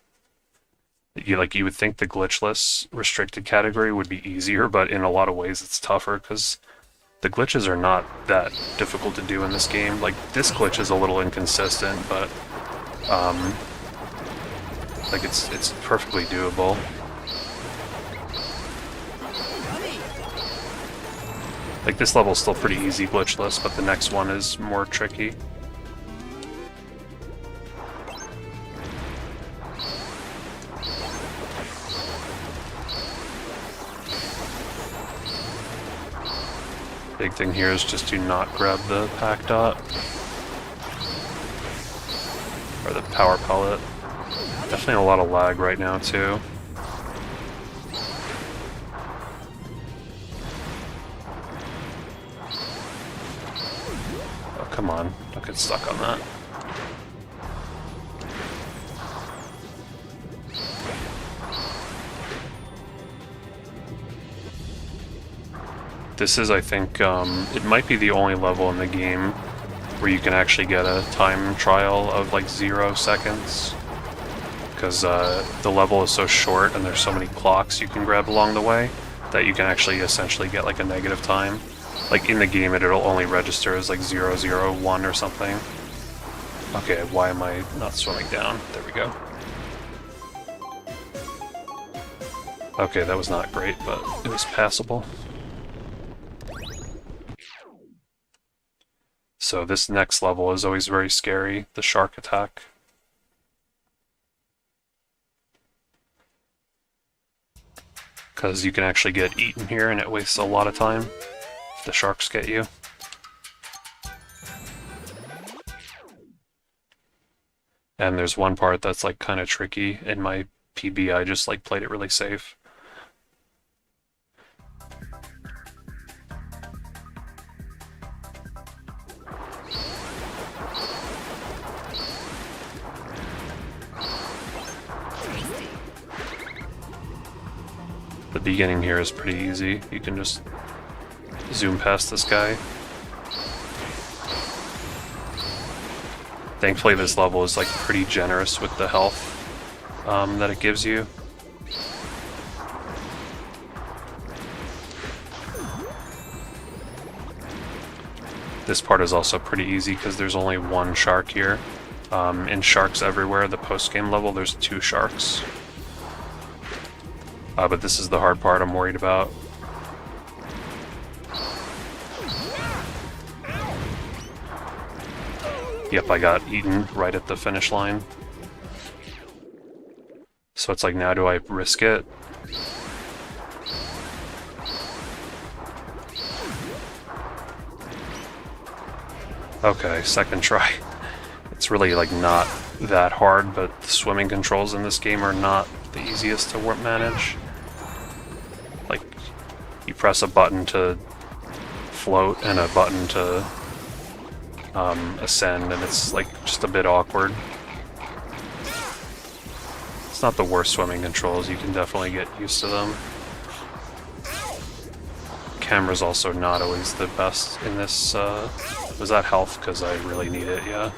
You would think the glitchless restricted category would be easier, but in a lot of ways it's tougher because the glitches are not that difficult to do in this game. Like this glitch is a little inconsistent, but like it's perfectly doable. Like this level's still pretty easy glitchless, but the next one is more tricky. Big thing here is just to not grab the Pac dot. Or the power pellet. Definitely a lot of lag right now too. Oh, come on. Don't get stuck on that. This is, I think, it might be the only level in the game where you can actually get a time trial of like 0 seconds. Because the level is so short and there's so many clocks you can grab along the way that you can actually essentially get like a negative time. Like in the game it'll only register as like 001 or something. Okay, why am I not swimming down? There we go. Okay, that was not great, but it was passable. So this next level is always very scary, the shark attack. Because you can actually get eaten here and it wastes a lot of time if the sharks get you. And there's one part that's like kind of tricky. In my PB I just like played it really safe. The beginning here is pretty easy. You can just zoom past this guy. Thankfully this level is like pretty generous with the health that it gives you. This part is also pretty easy because there's only one shark here. In Sharks Everywhere, the post-game level, there's 2 sharks. But this is the hard part I'm worried about. Yep, I got eaten right at the finish line. So it's like, now do I risk it? Okay, second try. It's really like not that hard, but the swimming controls in this game are not the easiest to manage. Like, you press a button to float and a button to ascend, and it's like just a bit awkward. It's not the worst swimming controls, you can definitely get used to them. Camera's also not always the best in this. Was that health? Because I really need it, yeah.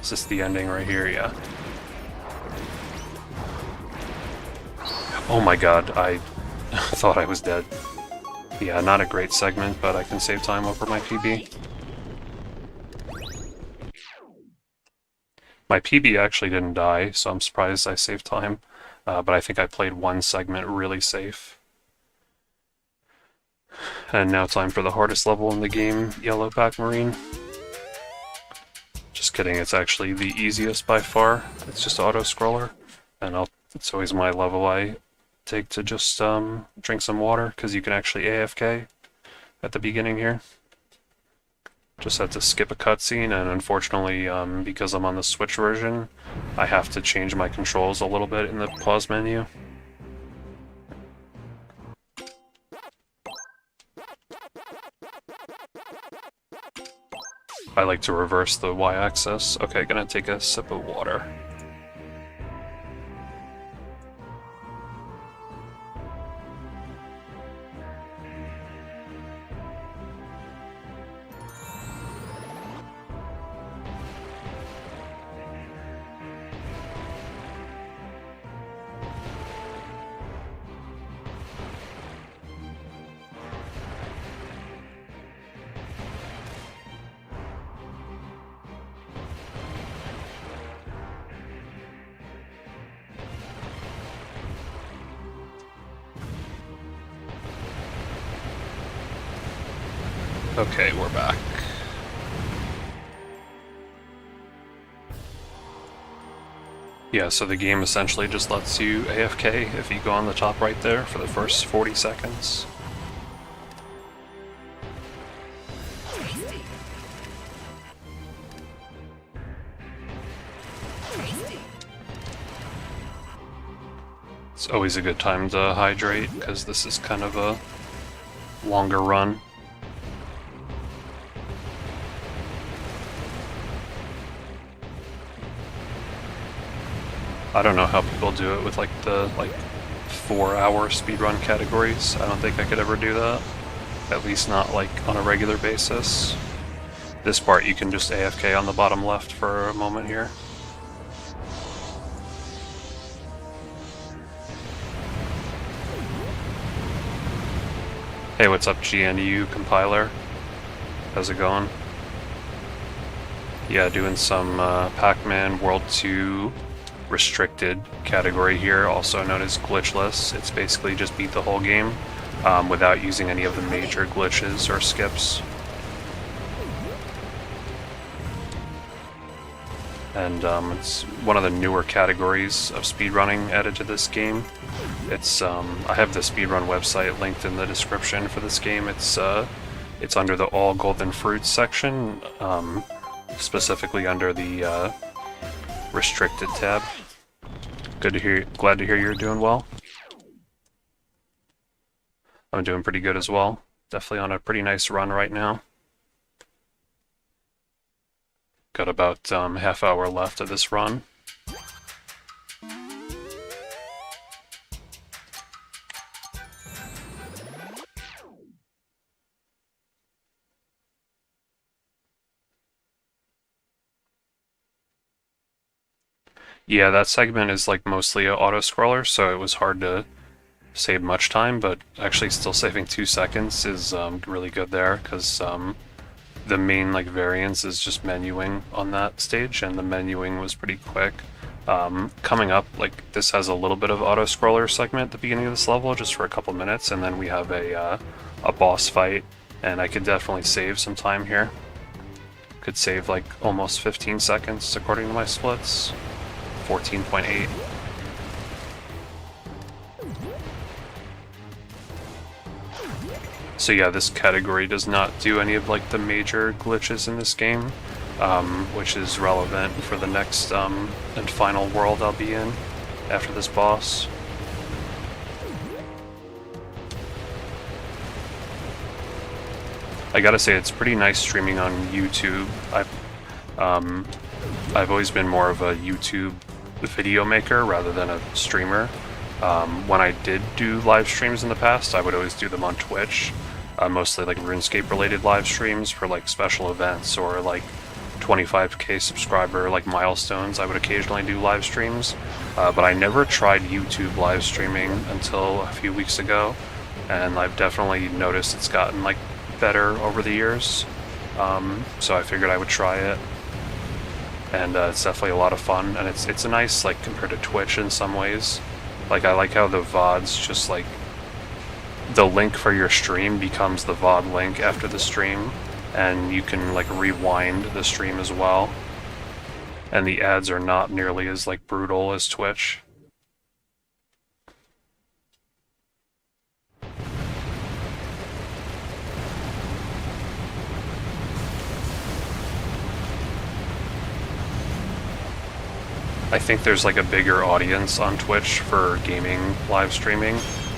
Is this the ending right here? Yeah. Oh my god, I thought I was dead. Yeah, not a great segment, but I can save time over my PB. My PB actually didn't die, so I'm surprised I saved time. But I think I played one segment really safe. And now time for the hardest level in the game, Yellow Pac Marine. Just kidding, it's actually the easiest by far. It's just auto-scroller. And it's always my level I take to just drink some water, because you can actually AFK at the beginning here. Just had to skip a cutscene, and unfortunately, because I'm on the Switch version, I have to change my controls a little bit in the pause menu. I like to reverse the Y-axis. Okay, gonna take a sip of water. Okay, we're back. Yeah, so the game essentially just lets you AFK if you go on the top right there for the first 40 seconds. It's always a good time to hydrate, because this is kind of a longer run. I don't know how people do it with like the 4-hour speedrun categories. I don't think I could ever do that. At least not like on a regular basis. This part you can just AFK on the bottom left for a moment here. Hey, what's up GNU compiler? How's it going? Yeah, doing some Pac-Man World 2 restricted category here, also known as Glitchless. It's basically just beat the whole game without using any of the major glitches or skips. And it's one of the newer categories of speedrunning added to this game. It's I have the speedrun website linked in the description for this game. It's under the All Golden Fruits section, specifically under the restricted tab. Good to hear. Glad to hear you're doing well. I'm doing pretty good as well. Definitely on a pretty nice run right now. Got about half hour left of this run. Yeah, that segment is like mostly an auto-scroller, so it was hard to save much time, but actually still saving 2 seconds is really good there, because the main like variance is just menuing on that stage, and the menuing was pretty quick. Coming up, like this has a little bit of auto-scroller segment at the beginning of this level, just for a couple minutes, and then we have a boss fight, and I could definitely save some time here. Could save like almost 15 seconds according to my splits. 14.8. So yeah, this category does not do any of like the major glitches in this game, which is relevant for the next and final world I'll be in after this boss. I gotta say, it's pretty nice streaming on YouTube. I've always been more of a YouTube video maker rather than a streamer. When I did do live streams in the past, I would always do them on Twitch, mostly like RuneScape related live streams for like special events or like 25k subscriber like milestones. I would occasionally do live streams, but I never tried YouTube live streaming until a few weeks ago, and I've definitely noticed it's gotten like better over the years, so I figured I would try it. And it's definitely a lot of fun, and it's a nice, like, compared to Twitch in some ways. Like, I like how the VODs just, like, the link for your stream becomes the VOD link after the stream, and you can, like, rewind the stream as well. And the ads are not nearly as, like, brutal as Twitch. I think there's like a bigger audience on Twitch for gaming live streaming,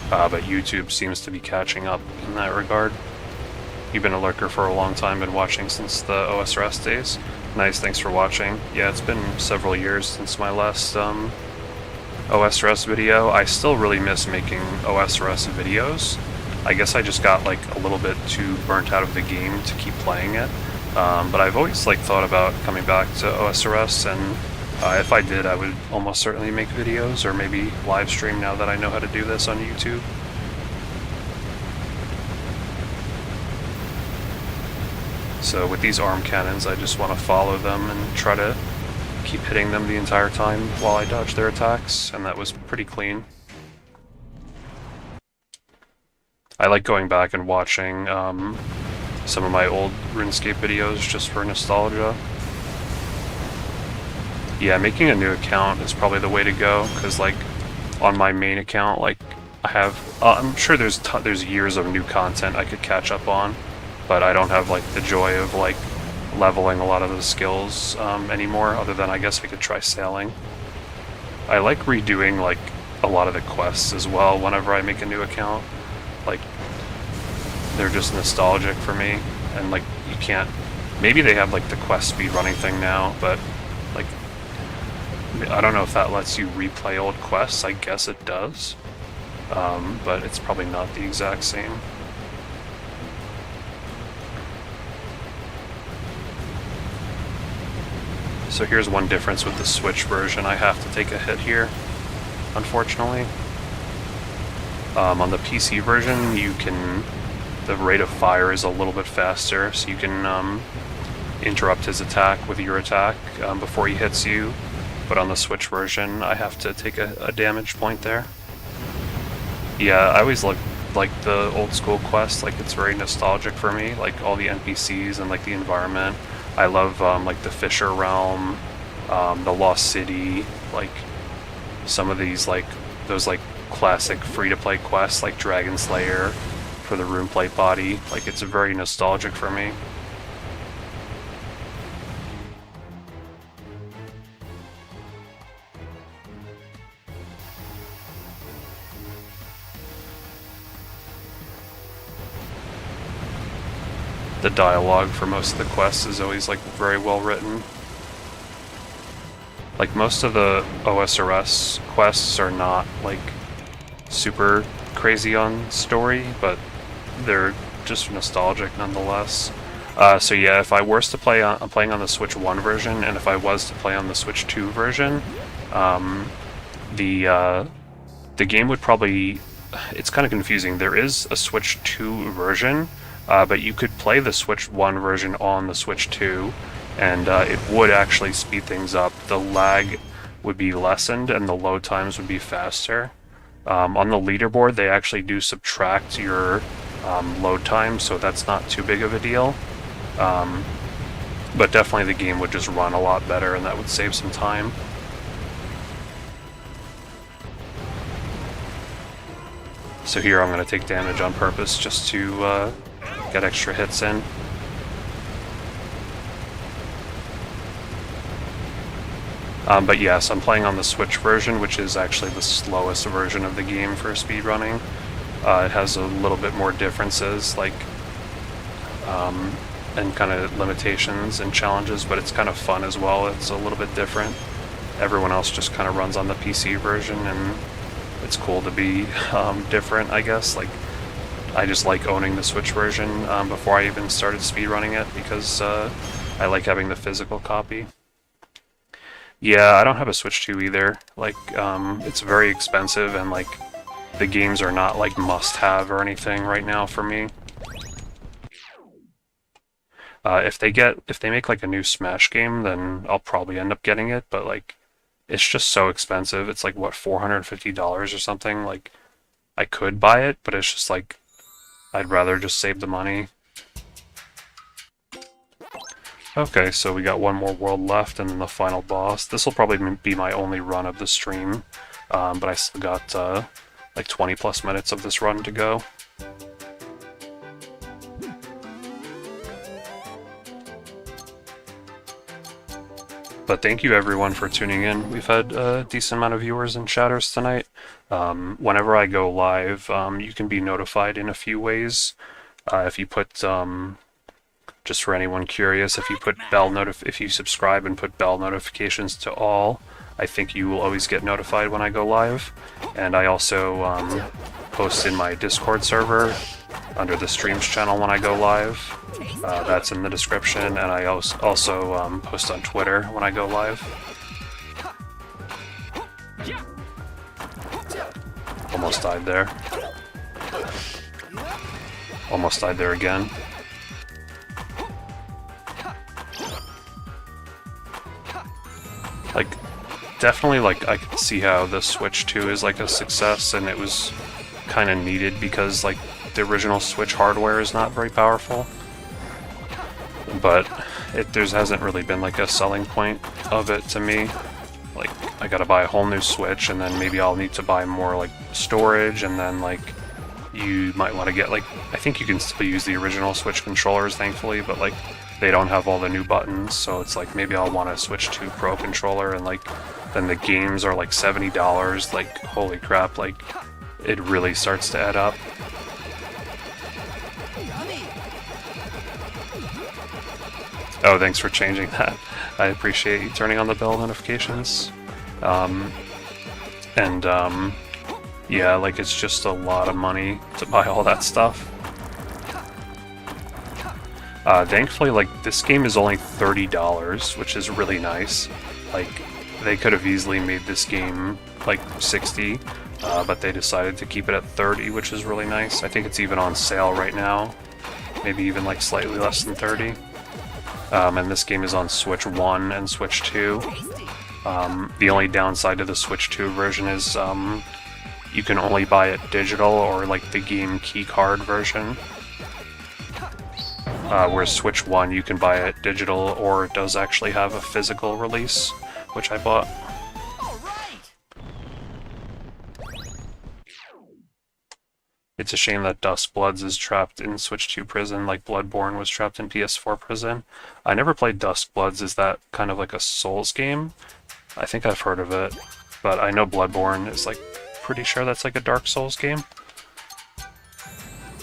but YouTube seems to be catching up in that regard. You've been a lurker for a long time, been watching since the OSRS days. Nice, thanks for watching. Yeah, it's been several years since my last OSRS video. I still really miss making OSRS videos. I guess I just got like a little bit too burnt out of the game to keep playing it. But I've always like thought about coming back to OSRS, and if I did, I would almost certainly make videos, or maybe live stream now that I know how to do this on YouTube. So with these arm cannons, I just want to follow them and try to keep hitting them the entire time while I dodge their attacks, and that was pretty clean. I like going back and watching some of my old RuneScape videos just for nostalgia. Yeah, making a new account is probably the way to go, because like on my main account, like I have, I'm sure there's years of new content I could catch up on, but I don't have like the joy of like leveling a lot of the skills anymore, other than I guess I could try sailing. I like redoing like a lot of the quests as well whenever I make a new account. Like, they're just nostalgic for me, and like you can't, maybe they have like the quest speedrunning thing now, but like I don't know if that lets you replay old quests. I guess it does. but it's probably not the exact same. So here's one difference with the Switch version. I have to take a hit here, unfortunately. On the PC version, the rate of fire is a little bit faster, so you can interrupt his attack with your attack before he hits you. But on the Switch version, I have to take a damage point there. Yeah, I always like the old school quest. Like, it's very nostalgic for me. Like all the NPCs and like the environment. I love like the Fisher Realm, the Lost City. Like some of these those classic free-to-play quests like Dragon Slayer for the Rune Plate body. Like, it's very nostalgic for me. The dialogue for most of the quests is always like very well written. Like, most of the OSRS quests are not like super crazy on story, but they're just nostalgic nonetheless. So yeah, if I was to play I'm playing on the Switch 1 version, and if I was to play on the Switch 2 version, the game would probably... It's kind of confusing. There is a Switch 2 version, but you could play the Switch 1 version on the Switch 2, and it would actually speed things up. The lag would be lessened, and the load times would be faster. On the leaderboard, they actually do subtract your load time, so that's not too big of a deal. But definitely the game would just run a lot better, and that would save some time. So here I'm going to take damage on purpose just to get extra hits in. But yes, I'm playing on the Switch version, which is actually the slowest version of the game for speedrunning. It has a little bit more differences, like, and kind of limitations and challenges, but it's kind of fun as well. It's a little bit different. Everyone else just kind of runs on the PC version, and it's cool to be different, I guess. Like, I just like owning the Switch version before I even started speedrunning it, because I like having the physical copy. Yeah, I don't have a Switch 2 either. Like, it's very expensive, and like, the games are not like must-have or anything right now for me. If they make like a new Smash game, then I'll probably end up getting it, but like, it's just so expensive. It's like, what, $450 or something? Like, I could buy it, but it's just like, I'd rather just save the money. Okay, so we got one more world left, and then the final boss. This will probably be my only run of the stream, but I still got like 20 plus minutes of this run to go. But thank you everyone for tuning in. We've had a decent amount of viewers and chatters tonight. Whenever I go live, you can be notified in a few ways. If you put... just for anyone curious, if you subscribe and put bell notifications to all, I think you will always get notified when I go live. And I also post in my Discord server under the streams channel when I go live. That's in the description, and I also post on Twitter when I go live. Almost died there. Almost died there again. Like, definitely, like, I can see how the Switch 2 is, like, a success, and it was kind of needed because, like, the original Switch hardware is not very powerful. But there hasn't really been, like, a selling point of it to me. Like, I gotta buy a whole new Switch, and then maybe I'll need to buy more, like, storage, and then, like, you might want to get, like, I think you can still use the original Switch controllers, thankfully, but, like, they don't have all the new buttons, so it's like, maybe I'll want to switch to Pro Controller, and like, then the games are like $70, like, holy crap, like, it really starts to add up. Oh, thanks for changing that. I appreciate you turning on the bell notifications. Yeah, like it's just a lot of money to buy all that stuff. Thankfully, like, this game is only $30, which is really nice. Like, they could have easily made this game, like, 60, but they decided to keep it at 30, which is really nice. I think it's even on sale right now. Maybe even, like, slightly less than 30. And this game is on Switch 1 and Switch 2. The only downside to the Switch 2 version is, you can only buy it digital or, like, the game keycard version. Whereas Switch 1, you can buy it digital, or it does actually have a physical release, which I bought. It's a shame that Dust Bloods is trapped in Switch 2 prison, like Bloodborne was trapped in PS4 prison. I never played Dust Bloods. Is that kind of like a Souls game? I think I've heard of it, but I know Bloodborne is, like, pretty sure that's like a Dark Souls game.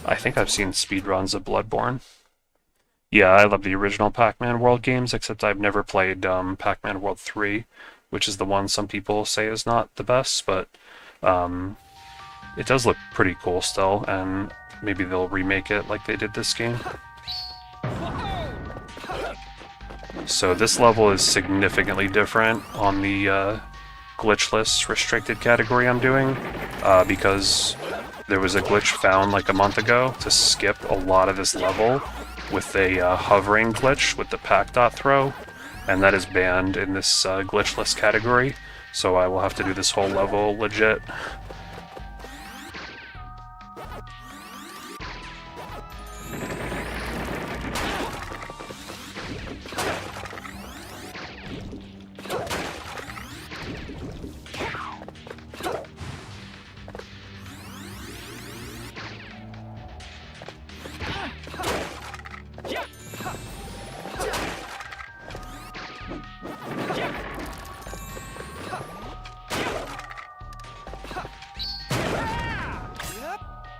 I think I've seen speedruns of Bloodborne. Yeah, I love the original Pac-Man World games, except I've never played Pac-Man World 3, which is the one some people say is not the best, but it does look pretty cool still, and maybe they'll remake it like they did this game. So this level is significantly different on the Glitchless restricted category I'm doing, because there was a glitch found like a month ago to skip a lot of this level with a hovering glitch with the Pac dot throw, and that is banned in this glitchless category, so I will have to do this whole level legit.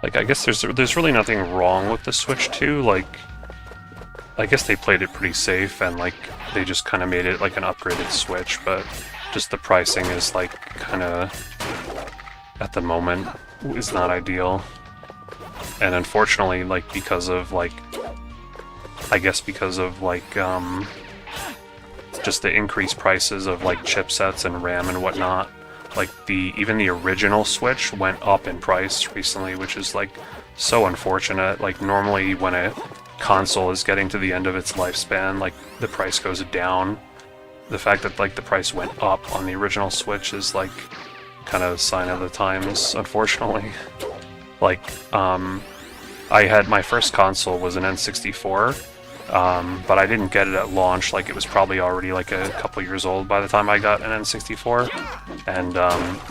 Like, I guess there's really nothing wrong with the Switch 2, like, I guess they played it pretty safe, and, like, they just kind of made it like an upgraded Switch, but just the pricing is, like, kind of, at the moment, is not ideal. And unfortunately, like, because of, like, I guess because of, like, just the increased prices of, like, chipsets and RAM and whatnot, like, even the original Switch went up in price recently, which is, like, so unfortunate. Like, normally when a console is getting to the end of its lifespan, like, the price goes down. The fact that, like, the price went up on the original Switch is, like, kind of a sign of the times, unfortunately. Like, I had, my first console was an N64, but I didn't get it at launch. Like, it was probably already like a couple years old by the time I got an N64, and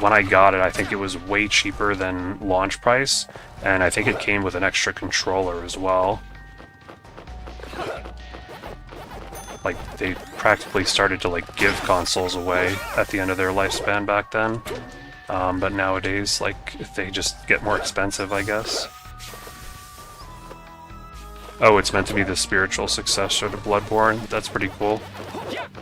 when I got it, I think it was way cheaper than launch price, and I think it came with an extra controller as well. Like, they practically started to, like, give consoles away at the end of their lifespan back then, but nowadays, like, they just get more expensive, I guess. Oh, it's meant to be the spiritual successor to Bloodborne. That's pretty cool.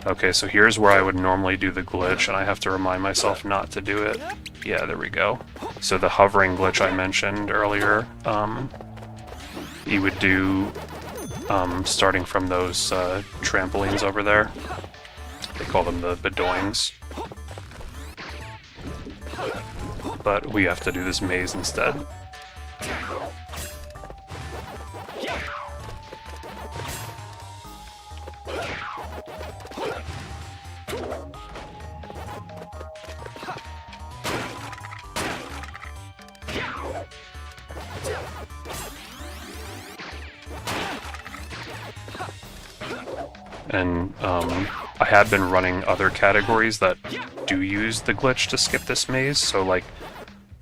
Okay, so here's where I would normally do the glitch, and I have to remind myself not to do it. Yeah, there we go. So the hovering glitch I mentioned earlier, you would do, starting from those trampolines over there. They call them the bedoings. But we have to do this maze instead. And I have been running other categories that do use the glitch to skip this maze, so like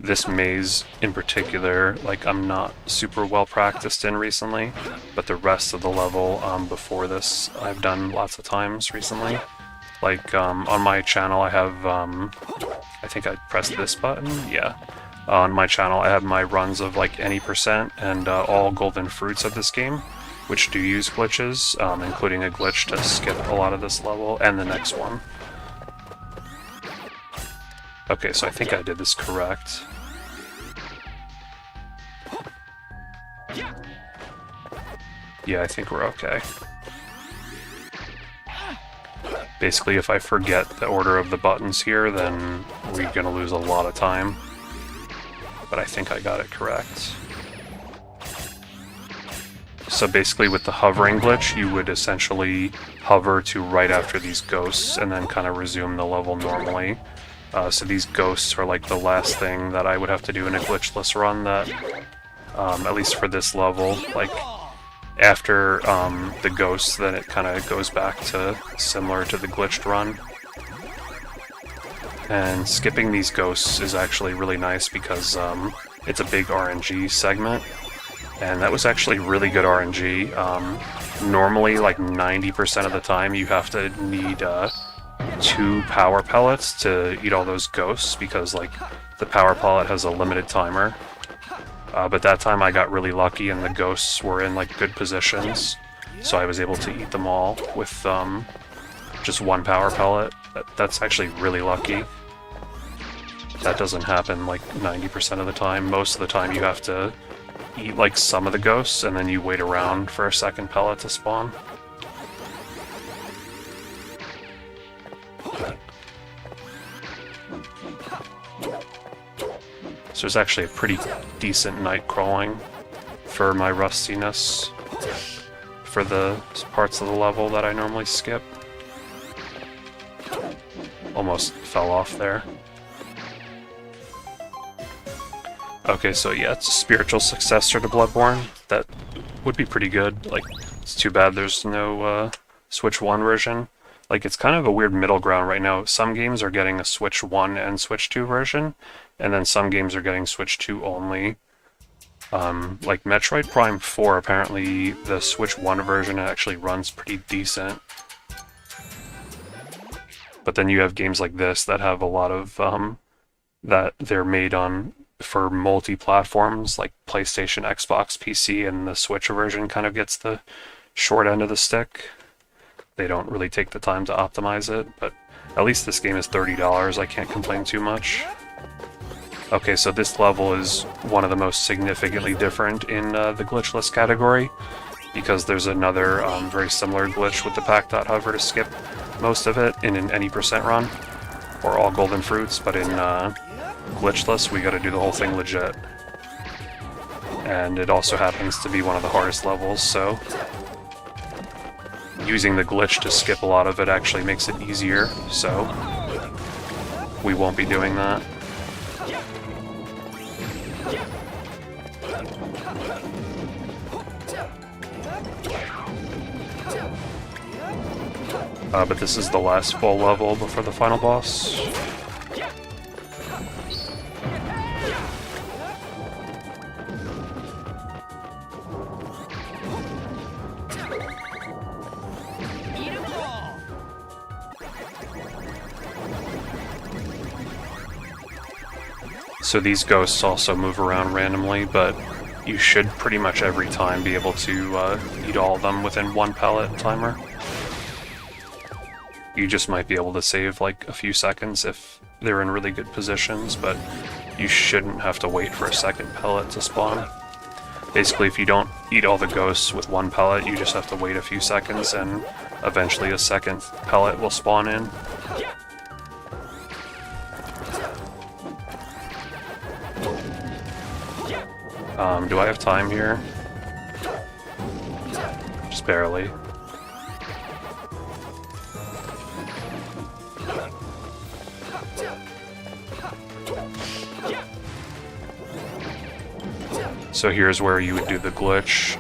this maze in particular, like I'm not super well practiced in recently, but the rest of the level before this I've done lots of times recently. Like on my channel I have, I think I pressed this button, yeah. On my channel I have my runs of like any percent and all golden fruits of this game, which do use glitches, including a glitch to skip a lot of this level and the next one. Okay, so I think I did this correct. Yeah, I think we're okay. Basically, if I forget the order of the buttons here, then we're gonna lose a lot of time. But I think I got it correct. So basically with the hovering glitch, you would essentially hover to right after these ghosts and then kind of resume the level normally. So these ghosts are like the last thing that I would have to do in a glitchless run that, at least for this level, like after the ghosts, then it kind of goes back to similar to the glitched run. And skipping these ghosts is actually really nice because it's a big RNG segment. And that was actually really good RNG. Normally, like 90% of the time, you have to need 2 power pellets to eat all those ghosts because like the power pellet has a limited timer. But that time I got really lucky and the ghosts were in like good positions, so I was able to eat them all with just 1 power pellet. That's actually really lucky. That doesn't happen like 90% of the time. Most of the time you have to eat like some of the ghosts and then you wait around for a second pellet to spawn. So there's actually a pretty decent night crawling for my rustiness for the parts of the level that I normally skip. Almost fell off there. Okay, so yeah, it's a spiritual successor to Bloodborne. That would be pretty good. Like, it's too bad there's no Switch 1 version. Like, it's kind of a weird middle ground right now. Some games are getting a Switch 1 and Switch 2 version, and then some games are getting Switch 2 only. Like Metroid Prime 4, apparently the Switch 1 version actually runs pretty decent. But then you have games like this that have a lot of, that they're made on for multi-platforms like PlayStation, Xbox, PC, and the Switch version kind of gets the short end of the stick. They don't really take the time to optimize it, but at least this game is $30. I can't complain too much. Okay, so this level is one of the most significantly different in the glitchless category, because there's another very similar glitch with the pack.hover to skip most of it in an any percent run, or all golden fruits, but in glitchless we gotta do the whole thing legit. And it also happens to be one of the hardest levels, so using the glitch to skip a lot of it actually makes it easier, so we won't be doing that. But this is the last full level before the final boss. So these ghosts also move around randomly, but you should pretty much every time be able to eat all of them within 1 pellet timer. You just might be able to save like a few seconds if they're in really good positions, but you shouldn't have to wait for a second pellet to spawn. Basically, if you don't eat all the ghosts with 1 pellet, you just have to wait a few seconds and eventually a second pellet will spawn in. Do I have time here? Just barely. So here's where you would do the glitch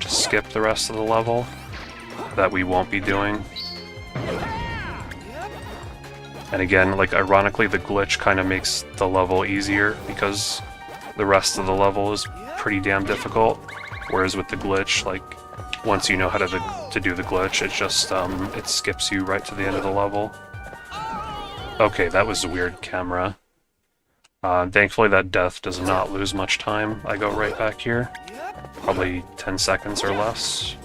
to skip the rest of the level that we won't be doing. And again, like ironically, the glitch kind of makes the level easier because the rest of the level is pretty damn difficult. Whereas with the glitch, like once you know how to do the glitch, it just it skips you right to the end of the level. Okay, that was a weird camera. Thankfully that death does not lose much time. I go right back here. Probably 10 seconds or less.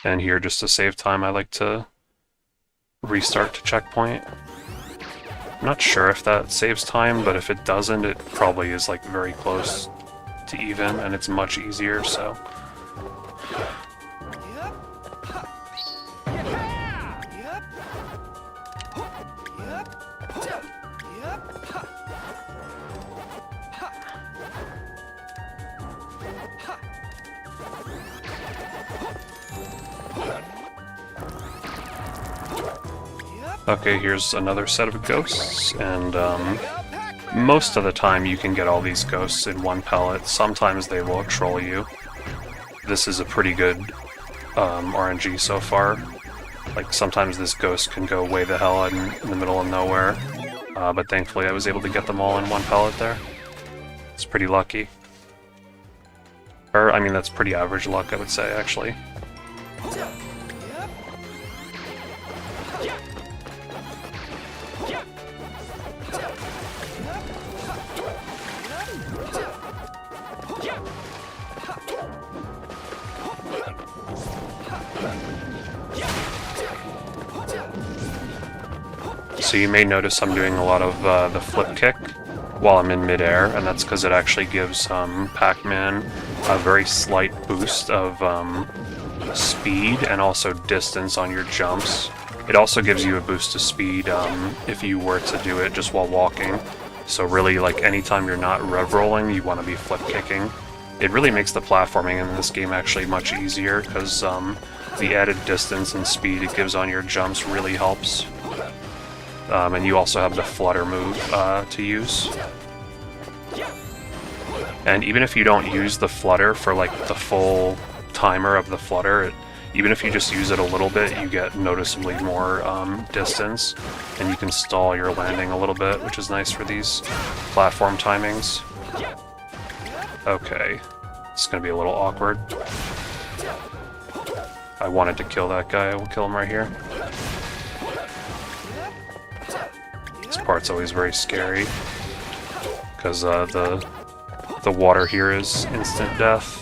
And here, just to save time, I like to restart to checkpoint. I'm not sure if that saves time, but if it doesn't, it probably is like very close to even, and it's much easier, so. Okay, here's another set of ghosts, and most of the time you can get all these ghosts in one pellet. Sometimes they will troll you. This is a pretty good RNG so far. Like, sometimes this ghost can go way the hell in the middle of nowhere, but thankfully I was able to get them all in one pellet there. It's pretty lucky. Or, I mean, that's pretty average luck, I would say, actually. So you may notice I'm doing a lot of the flip kick while I'm in midair, and that's because it actually gives Pac-Man a very slight boost of speed and also distance on your jumps. It also gives you a boost of speed if you were to do it just while walking. So really, like, anytime you're not rev rolling, you want to be flip kicking. It really makes the platforming in this game actually much easier, because the added distance and speed it gives on your jumps really helps. And you also have the flutter move to use. And even if you don't use the flutter for like the full timer of the flutter, even if you just use it a little bit, you get noticeably more distance, and you can stall your landing a little bit, which is nice for these platform timings. Okay, it's gonna be a little awkward. I wanted to kill that guy, I will kill him right here. This part's always very scary, because the water here is instant death.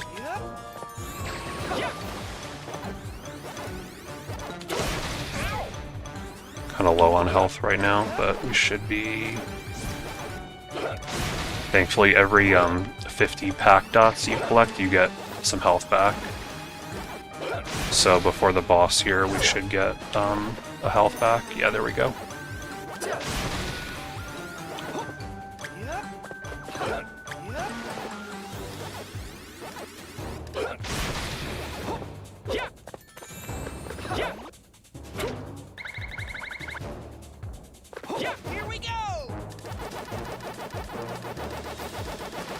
Kind of low on health right now, but we should be... Thankfully, every 50 pack dots you collect, you get some health back. So before the boss here, we should get a health back. Yeah, there we go.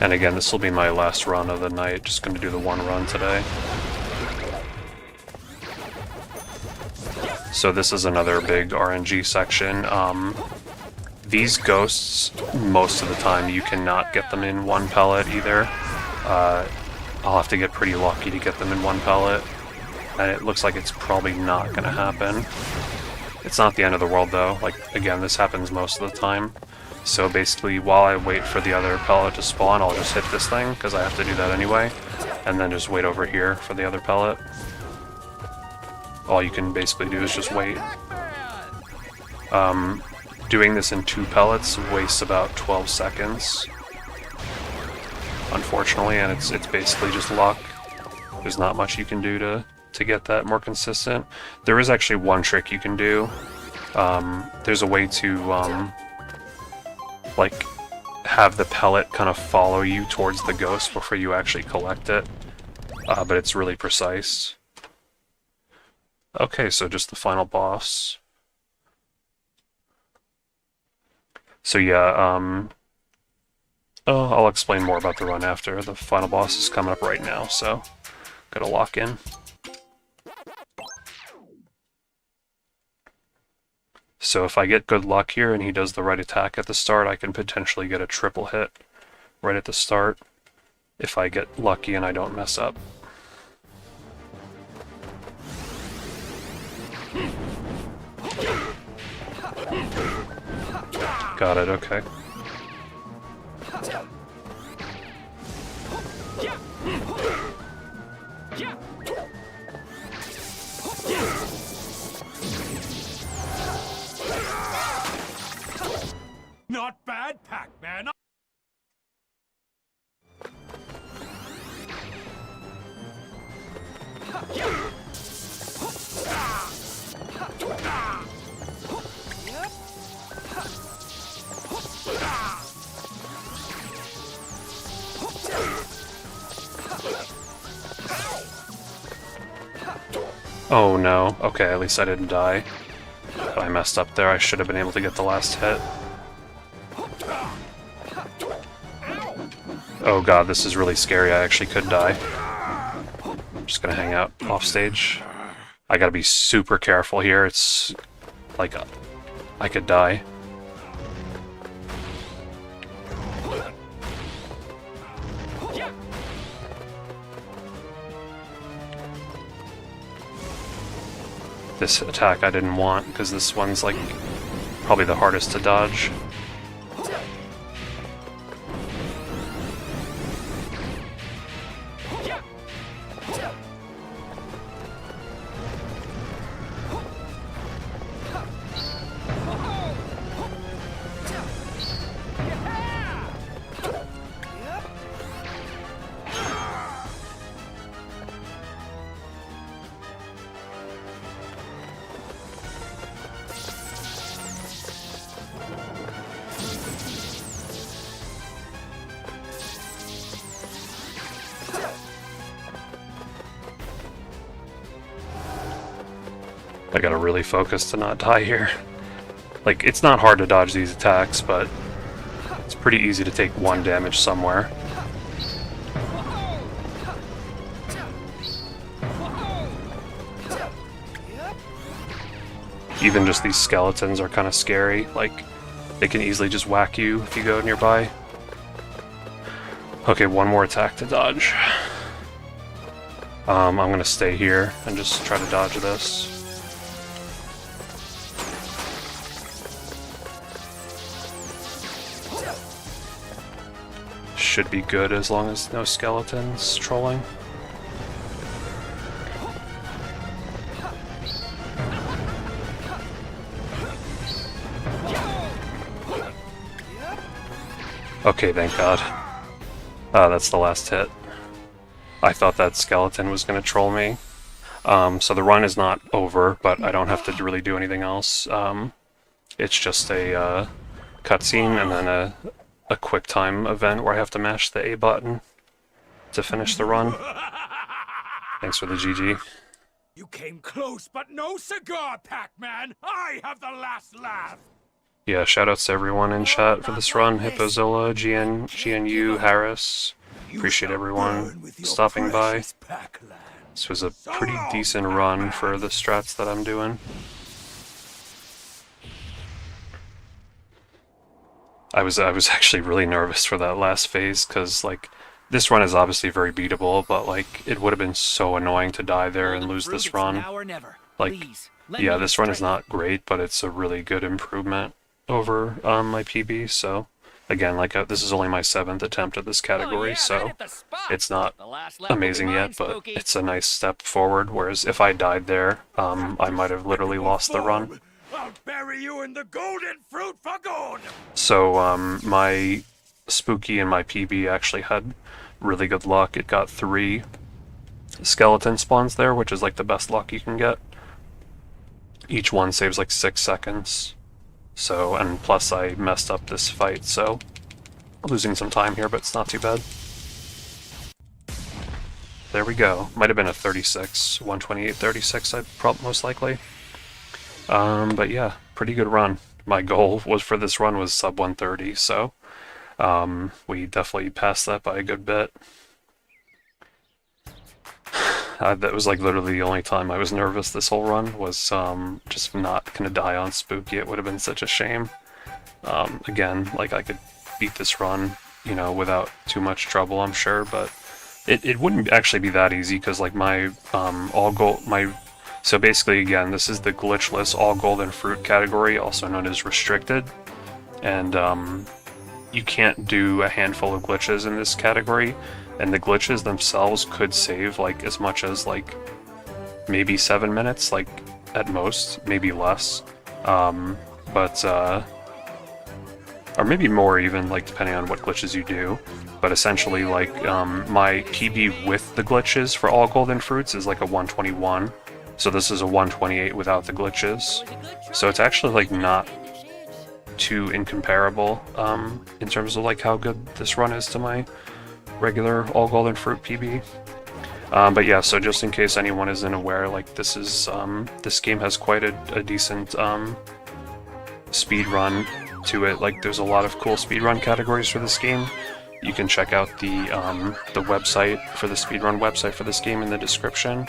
And again, this will be my last run of the night. Just going to do the one run today. So this is another big RNG section. These ghosts, most of the time, you cannot get them in one pellet either. I'll have to get pretty lucky to get them in one pellet. And it looks like it's probably not going to happen. It's not the end of the world though. Like, again, this happens most of the time. So basically, while I wait for the other pellet to spawn, I'll just hit this thing, because I have to do that anyway, and then just wait over here for the other pellet. All you can basically do is just wait. Doing this in 2 pellets wastes about 12 seconds, unfortunately, and it's basically just luck. There's not much you can do to get that more consistent. There is actually one trick you can do. There's a way to like, have the pellet kind of follow you towards the ghost before you actually collect it, but it's really precise. Okay, so just the final boss. So yeah, I'll explain more about the run after. The final boss is coming up right now, so gotta lock in. So if I get good luck here and he does the right attack at the start, I can potentially get a triple hit right at the start if I get lucky and I don't mess up. Got it, okay. Oh no. Okay, at least I didn't die. But I messed up there. I should have been able to get the last hit. Oh god, this is really scary. I actually could die. I'm just gonna hang out off stage. I gotta be super careful here. It's like I could die. This attack I didn't want, because this one's like probably the hardest to dodge. I gotta really focus to not die here. Like, it's not hard to dodge these attacks, but it's pretty easy to take one damage somewhere. Even just these skeletons are kind of scary. Like, they can easily just whack you if you go nearby. Okay, one more attack to dodge. I'm gonna stay here and just try to dodge this. Should be good as long as no skeletons trolling. Okay, thank God. That's the last hit. I thought that skeleton was going to troll me. So the run is not over, but I don't have to really do anything else. It's just a cutscene and then a quick time event where I have to mash the A button to finish the run. Thanks for the GG. You came close, but no cigar, Pac-Man! I have the last laugh! Yeah, shoutouts to everyone in chat for this run. Hippozilla, GNU, Harris. Appreciate everyone stopping by. This was a pretty decent run for the strats that I'm doing. I was actually really nervous for that last phase, because, like, this run is obviously very beatable, but, like, it would have been so annoying to die there and lose this run. Like, yeah, this run is not great, but it's a really good improvement over my PB, so, again, like, this is only my 7th attempt at this category, so it's not amazing yet, but it's a nice step forward, whereas if I died there, I might have literally lost the run. I'll bury you in the golden fruit for good! So, my Spooky and my PB actually had really good luck. It got 3 skeleton spawns there, which is like the best luck you can get. Each one saves like 6 seconds. So, and plus I messed up this fight, so losing some time here, but it's not too bad. There we go. Might have been a 36, 128.36, most likely. But yeah, pretty good run. My goal was for this run was sub 130, so we definitely passed that by a good bit. That was like literally the only time I was nervous this whole run, was just not gonna die on Spooky. It would have been such a shame. Again, like, I could beat this run, you know, without too much trouble, I'm sure, but it wouldn't actually be that easy, because like my so basically, again, this is the Glitchless all golden fruit category, also known as restricted, and you can't do a handful of glitches in this category, and the glitches themselves could save like as much as like maybe 7 minutes, like at most, maybe less, or maybe more even, like depending on what glitches you do. But essentially, like, my PB with the glitches for all golden fruits is like a 121. So this is a 128 without the glitches. So it's actually like not too incomparable in terms of like how good this run is to my regular all golden fruit PB. But yeah, so just in case anyone isn't aware, like this game has quite a decent speed run to it. Like there's a lot of cool speedrun categories for this game. You can check out the website for the speedrun website for this game in the description,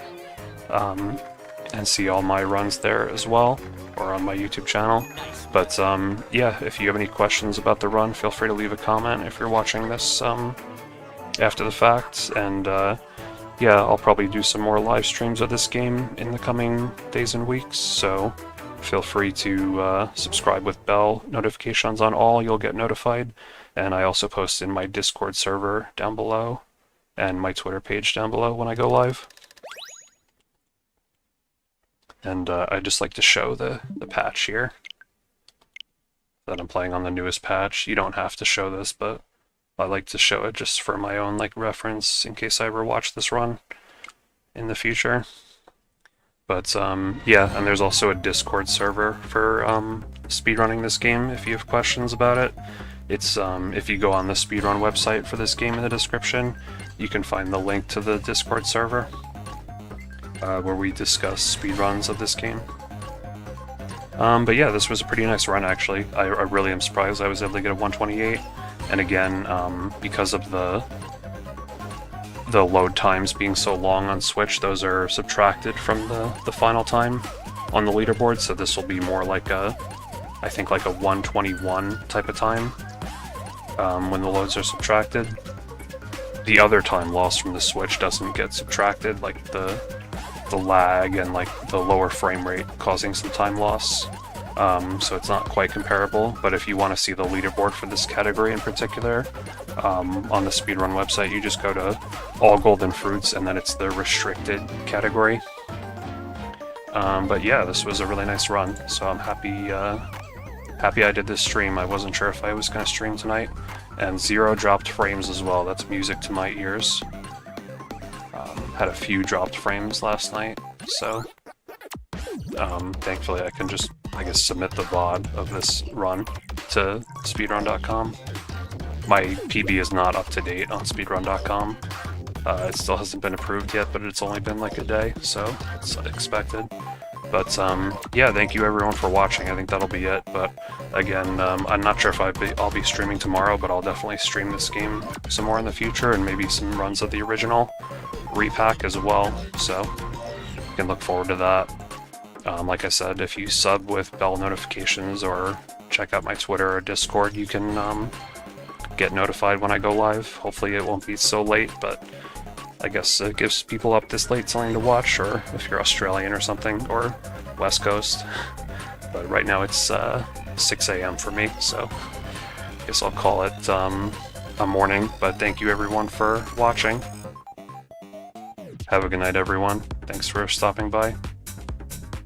and see all my runs there as well, or on my YouTube channel. But yeah, if you have any questions about the run, feel free to leave a comment if you're watching this after the fact. And yeah, I'll probably do some more live streams of this game in the coming days and weeks, so feel free to subscribe with bell notifications on all, you'll get notified. And I also post in my Discord server down below, and my Twitter page down below when I go live. And I just like to show the patch here, that I'm playing on the newest patch. You don't have to show this, but I like to show it just for my own like reference in case I ever watch this run in the future. But yeah, and there's also a Discord server for speedrunning this game if you have questions about it. It's if you go on the speedrun website for this game in the description, you can find the link to the Discord server where we discuss speedruns of this game. But yeah, this was a pretty nice run actually. I really am surprised I was able to get a 128. And again, because of the load times being so long on Switch, those are subtracted from the final time on the leaderboard, so this will be more like I think like a 121 type of time when the loads are subtracted. The other time lost from the Switch doesn't get subtracted, like the lag and like the lower frame rate causing some time loss. So it's not quite comparable, but if you want to see the leaderboard for this category in particular, on the speedrun website, you just go to all golden fruits and then it's the restricted category. But yeah, this was a really nice run, so I'm happy I did this stream. I wasn't sure if I was going to stream tonight. And 0 dropped frames as well, that's music to my ears. Had a few dropped frames last night, so thankfully I can just, I guess, submit the VOD of this run to speedrun.com. My PB is not up to date on speedrun.com. It still hasn't been approved yet, but it's only been like a day, so it's expected. But yeah, thank you everyone for watching. I think that'll be it. But again, I'm not sure if I'll be streaming tomorrow, but I'll definitely stream this game some more in the future, and maybe some runs of the original Re-PAC as well. So you can look forward to that. Like I said, if you sub with bell notifications or check out my Twitter or Discord, you can get notified when I go live. Hopefully it won't be so late, but I guess it gives people up this late something to watch, or if you're Australian or something, or West Coast. But right now it's 6 AM for me, so I guess I'll call it a morning. But thank you everyone for watching. Have a good night everyone. Thanks for stopping by.